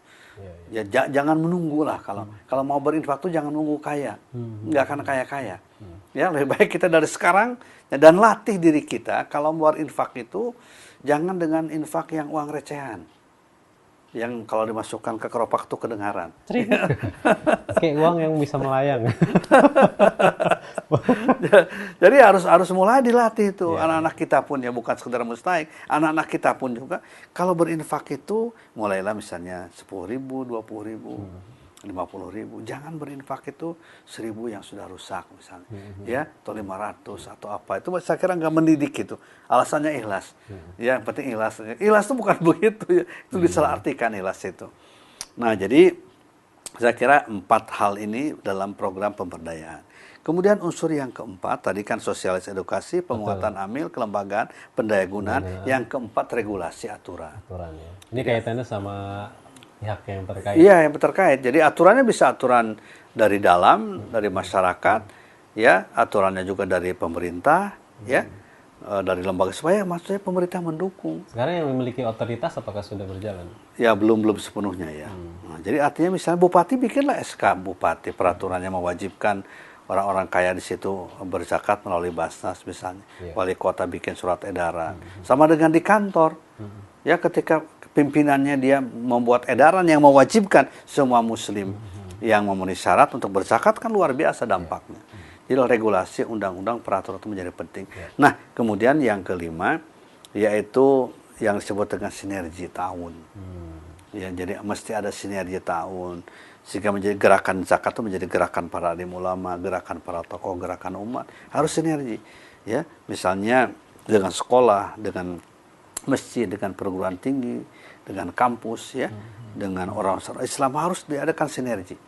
Ya jangan menunggu lah kalau mau berinfak tuh jangan nunggu kaya, nggak akan kaya. Ya lebih baik kita dari sekarang dan latih diri kita kalau mau berinfak itu jangan dengan infak yang uang recehan. Yang kalau dimasukkan ke keropak tuh kedengaran. Kayak uang yang bisa melayang. Jadi harus mulai dilatih itu anak-anak kita pun ya, bukan sekedar mustahik, anak-anak kita pun juga kalau berinfak itu mulailah misalnya 10.000, 20.000, 50.000. Jangan berinfak itu 1.000 yang sudah rusak misalnya, ya, atau 500 atau apa. Itu saya kira nggak mendidik itu. Alasannya ikhlas. Ya, yang penting ikhlas. Ikhlas itu bukan begitu ya. Itu disalahartikan ikhlas itu. Nah, jadi saya kira 4 hal ini dalam program pemberdayaan. Kemudian unsur yang keempat, tadi kan sosialis edukasi, penguatan amil, kelembagaan, pendayagunaan. Yang keempat regulasi aturan. Ini kaitannya sama pihak yang terkait. Iya, yang terkait. Jadi aturannya bisa aturan dari dalam, dari masyarakat, ya, aturannya juga dari pemerintah, ya, dari lembaga, supaya maksudnya pemerintah mendukung. Sekarang yang memiliki otoritas apakah sudah berjalan? Ya, belum sepenuhnya ya. Nah, jadi artinya misalnya bupati bikinlah SK bupati, peraturannya mewajibkan orang-orang kaya di situ berzakat melalui Basnas misalnya. Wali kota bikin surat edaran. Sama dengan di kantor. Ya, ketika pimpinannya dia membuat edaran yang mewajibkan semua muslim yang memenuhi syarat untuk berzakat, kan luar biasa dampaknya. Jadi regulasi, undang-undang, peraturan itu menjadi penting. Nah, kemudian yang kelima yaitu yang disebut dengan sinergi tahun. Ya, jadi mesti ada sinergi tahun sehingga menjadi gerakan zakat itu menjadi gerakan para alim ulama, gerakan para tokoh, gerakan umat, harus sinergi. Ya, misalnya dengan sekolah, dengan masjid, dengan perguruan tinggi, dengan kampus, ya, dengan orang Islam, harus diadakan sinergi.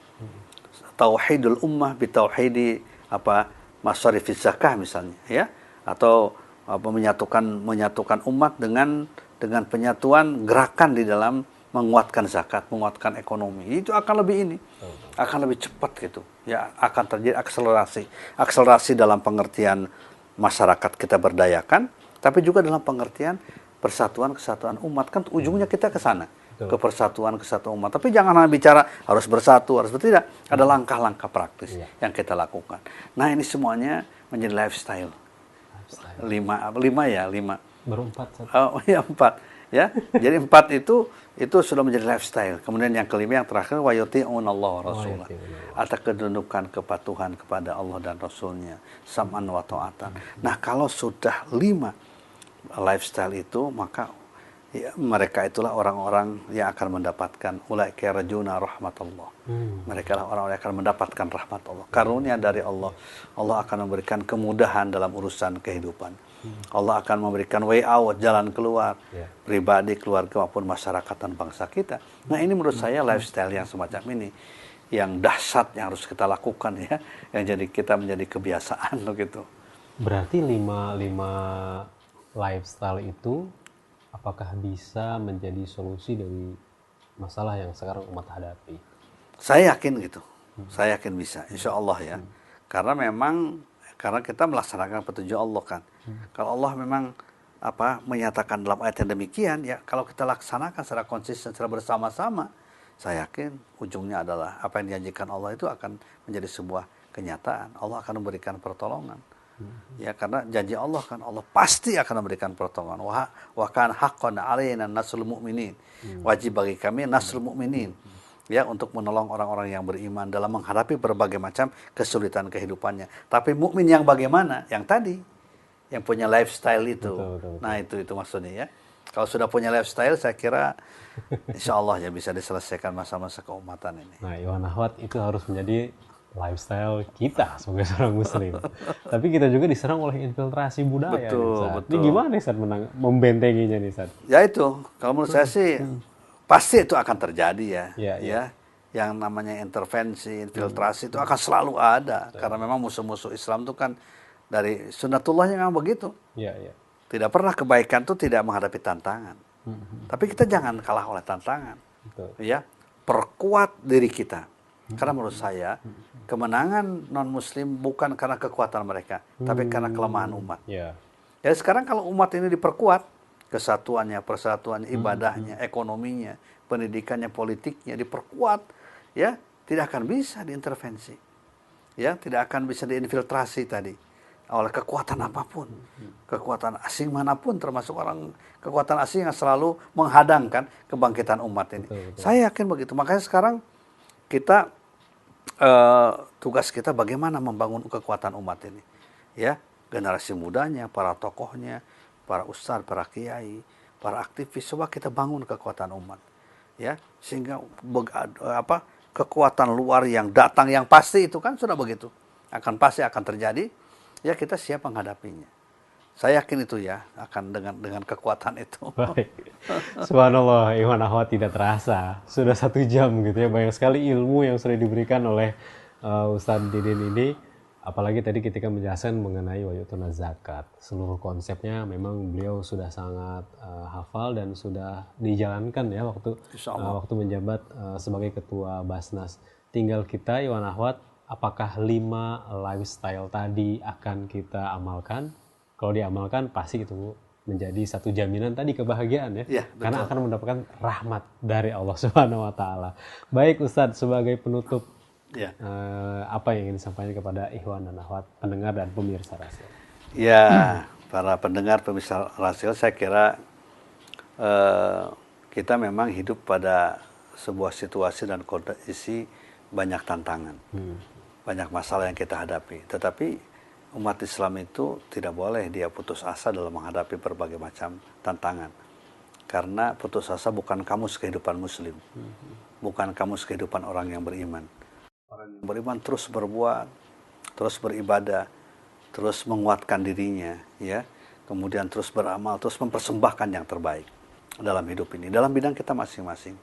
Tauhidul ummah bitauhidi masarifiz zakah misalnya, ya, atau menyatukan umat dengan penyatuan gerakan di dalam menguatkan zakat, menguatkan ekonomi. Itu akan lebih akan lebih cepat gitu. Ya, akan terjadi akselerasi dalam pengertian masyarakat kita berdayakan, tapi juga dalam pengertian persatuan kesatuan umat, kan ujungnya kita ke sana, ke persatuan kesatuan umat. Tapi jangan hanya bicara harus bersatu, harus tidak. Ada langkah-langkah praktis yang kita lakukan. Nah, ini semuanya menjadi lifestyle. Lima. Baru 4. Oh iya, 4. Ya, jadi 4 itu sudah menjadi lifestyle. Kemudian yang kelima, yang terakhir, wa yuti'unallah wa rasulah. Ada kedudukan kepatuhan kepada Allah dan Rasulnya, sam'an wa ta'atan. Nah, kalau sudah 5 lifestyle itu, maka ya, mereka itulah orang-orang yang akan mendapatkan ulaika yarjuna rahmatullah. Mereka lah orang-orang yang akan mendapatkan rahmat Allah, karunia dari Allah. Allah akan memberikan kemudahan dalam urusan kehidupan. Allah akan memberikan way out, jalan keluar, pribadi, keluarga maupun masyarakat dan bangsa kita. Nah, ini menurut saya lifestyle yang semacam ini yang dahsyat yang harus kita lakukan, ya, yang jadi kita menjadi kebiasaan begitu. Berarti 5 lifestyle itu apakah bisa menjadi solusi dari masalah yang sekarang umat hadapi? Saya yakin gitu. Saya yakin bisa, insya Allah ya. Karena kita melaksanakan petunjuk Allah kan. Kalau Allah memang menyatakan dalam ayat yang demikian, ya, kalau kita laksanakan secara konsisten, secara bersama-sama, saya yakin ujungnya adalah apa yang dijanjikan Allah itu akan menjadi sebuah kenyataan. Allah akan memberikan pertolongan. Ya, karena janji Allah kan, Allah pasti akan memberikan pertolongan. Wa kana haqqan 'alaina nasrul mu'minin. Wajib bagi kami nasrul mu'minin. Ya, untuk menolong orang-orang yang beriman dalam menghadapi berbagai macam kesulitan kehidupannya. Tapi mukmin yang bagaimana? Yang tadi, yang punya lifestyle itu. Betul. Nah, itu maksudnya, ya. Kalau sudah punya lifestyle, saya kira insya Allah ya bisa diselesaikan masa-masa keumatan ini. Nah, Iwan Ahwat, itu harus menjadi lifestyle kita sebagai seorang muslim. Tapi kita juga diserang oleh infiltrasi budaya. Betul. Ini gimana nih, Ustaz, membentenginya nih, Ustaz? Ya itu, kalau menurut saya sih pasti itu akan terjadi ya. Yang namanya intervensi, infiltrasi itu akan selalu ada. Karena memang musuh-musuh Islam itu kan dari sunnatullahnya memang begitu. Tidak pernah kebaikan itu tidak menghadapi tantangan. Tapi kita jangan kalah oleh tantangan. Ya, perkuat diri kita. Karena menurut saya kemenangan non-muslim bukan karena kekuatan mereka, tapi karena kelemahan umat. Jadi sekarang kalau umat ini diperkuat, kesatuannya, persatuannya, ibadahnya, ekonominya, pendidikannya, politiknya diperkuat, ya, tidak akan bisa diintervensi. Ya, tidak akan bisa diinfiltrasi tadi oleh kekuatan apapun. Kekuatan asing manapun, termasuk kekuatan asing yang selalu menghadangkan kebangkitan umat ini. Betul. Saya yakin begitu. Makanya sekarang kita tugas kita bagaimana membangun kekuatan umat ini, ya, generasi mudanya, para tokohnya, para ustadz, para kiai, para aktivis, coba kita bangun kekuatan umat, ya, sehingga kekuatan luar yang datang yang pasti itu kan sudah begitu pasti akan terjadi, ya, kita siap menghadapinya. Saya yakin itu ya akan dengan kekuatan itu. Baik. Subhanallah, Iwan Ahwat, tidak terasa sudah 1 jam gitu ya. Banyak sekali ilmu yang sudah diberikan oleh Ustadz Didin ini. Apalagi tadi ketika menjelaskan mengenai wayutuna zakat, seluruh konsepnya memang beliau sudah sangat hafal dan sudah dijalankan ya waktu menjabat sebagai ketua Basnas. Tinggal kita Iwan Ahwat, apakah 5 lifestyle tadi akan kita amalkan? Kalau diamalkan pasti itu menjadi satu jaminan tadi kebahagiaan ya, karena akan mendapatkan rahmat dari Allah Subhanahu Wa Taala. Baik Ustadz, sebagai penutup, apa yang ingin disampaikan kepada ikhwan dan akhwat pendengar dan pemirsa Rasil? Ya, para pendengar pemirsa Rasil, saya kira kita memang hidup pada sebuah situasi dan kondisi banyak tantangan, banyak masalah yang kita hadapi. Tetapi umat Islam itu tidak boleh dia putus asa dalam menghadapi berbagai macam tantangan. Karena putus asa bukan kamus kehidupan Muslim, bukan kamus kehidupan orang yang beriman. Orang yang beriman terus berbuat, terus beribadah, terus menguatkan dirinya, ya, kemudian terus beramal, terus mempersembahkan yang terbaik dalam hidup ini, dalam bidang kita masing-masing.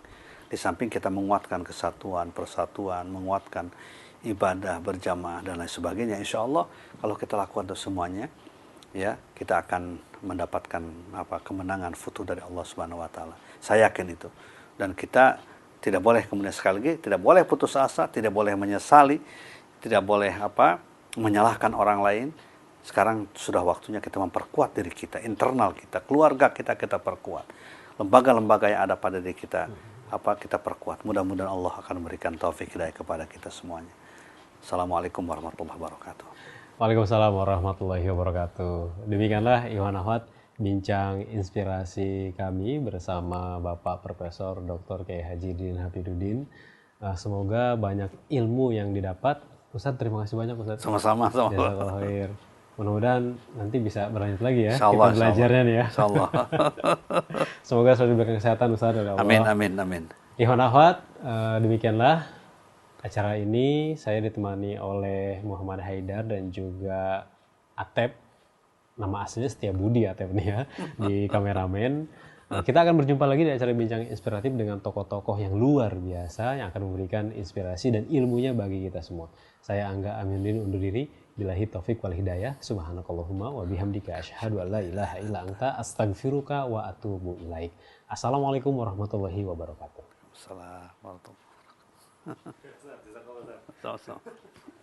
Di samping kita menguatkan kesatuan, persatuan, menguatkan ibadah berjamaah dan lain sebagainya, insya Allah kalau kita lakukan itu semuanya, ya, kita akan mendapatkan kemenangan futuh dari Allah Subhanahu Wa Taala. Saya yakin itu. Dan kita tidak boleh kemudian sekali lagi tidak boleh putus asa, tidak boleh menyesali, tidak boleh menyalahkan orang lain. Sekarang sudah waktunya kita memperkuat diri kita, internal kita, keluarga kita perkuat, lembaga-lembaga yang ada pada diri kita kita perkuat. Mudah-mudahan Allah akan memberikan taufik hidayah kepada kita semuanya. Assalamualaikum warahmatullahi wabarakatuh. Waalaikumsalam warahmatullahi wabarakatuh. Demikianlah Iwan Ahwat bincang inspirasi kami bersama Bapak Profesor Dr. Kiai Haji Didin Hafidzuddin. Semoga banyak ilmu yang didapat. Ustadz, terima kasih banyak Ustadz. Sama-sama. Jazakallahu khair. Mudah-mudahan nanti bisa berlanjut lagi ya, Insyaallah, kita belajarnya nih ya. Insyaallah. Semoga selalu diberikan kesehatan Ustadz oleh Allah. Amin. Iwan Ahwat, demikianlah acara ini. Saya ditemani oleh Muhammad Haidar dan juga Atep, nama aslinya Setiabudi Atep nih ya, di kameramen. Kita akan berjumpa lagi di acara bincang inspiratif dengan tokoh-tokoh yang luar biasa yang akan memberikan inspirasi dan ilmunya bagi kita semua. Saya Angga Aminuddin undur diri. Billahi taufik wal hidayah. Subhanakallahumma wa bihamdika asyhadu an la ilaha illa anta astaghfiruka wa atubu ilaik. Assalamualaikum warahmatullahi wabarakatuh. Assalamualaikum warahmatullahi wabarakatuh.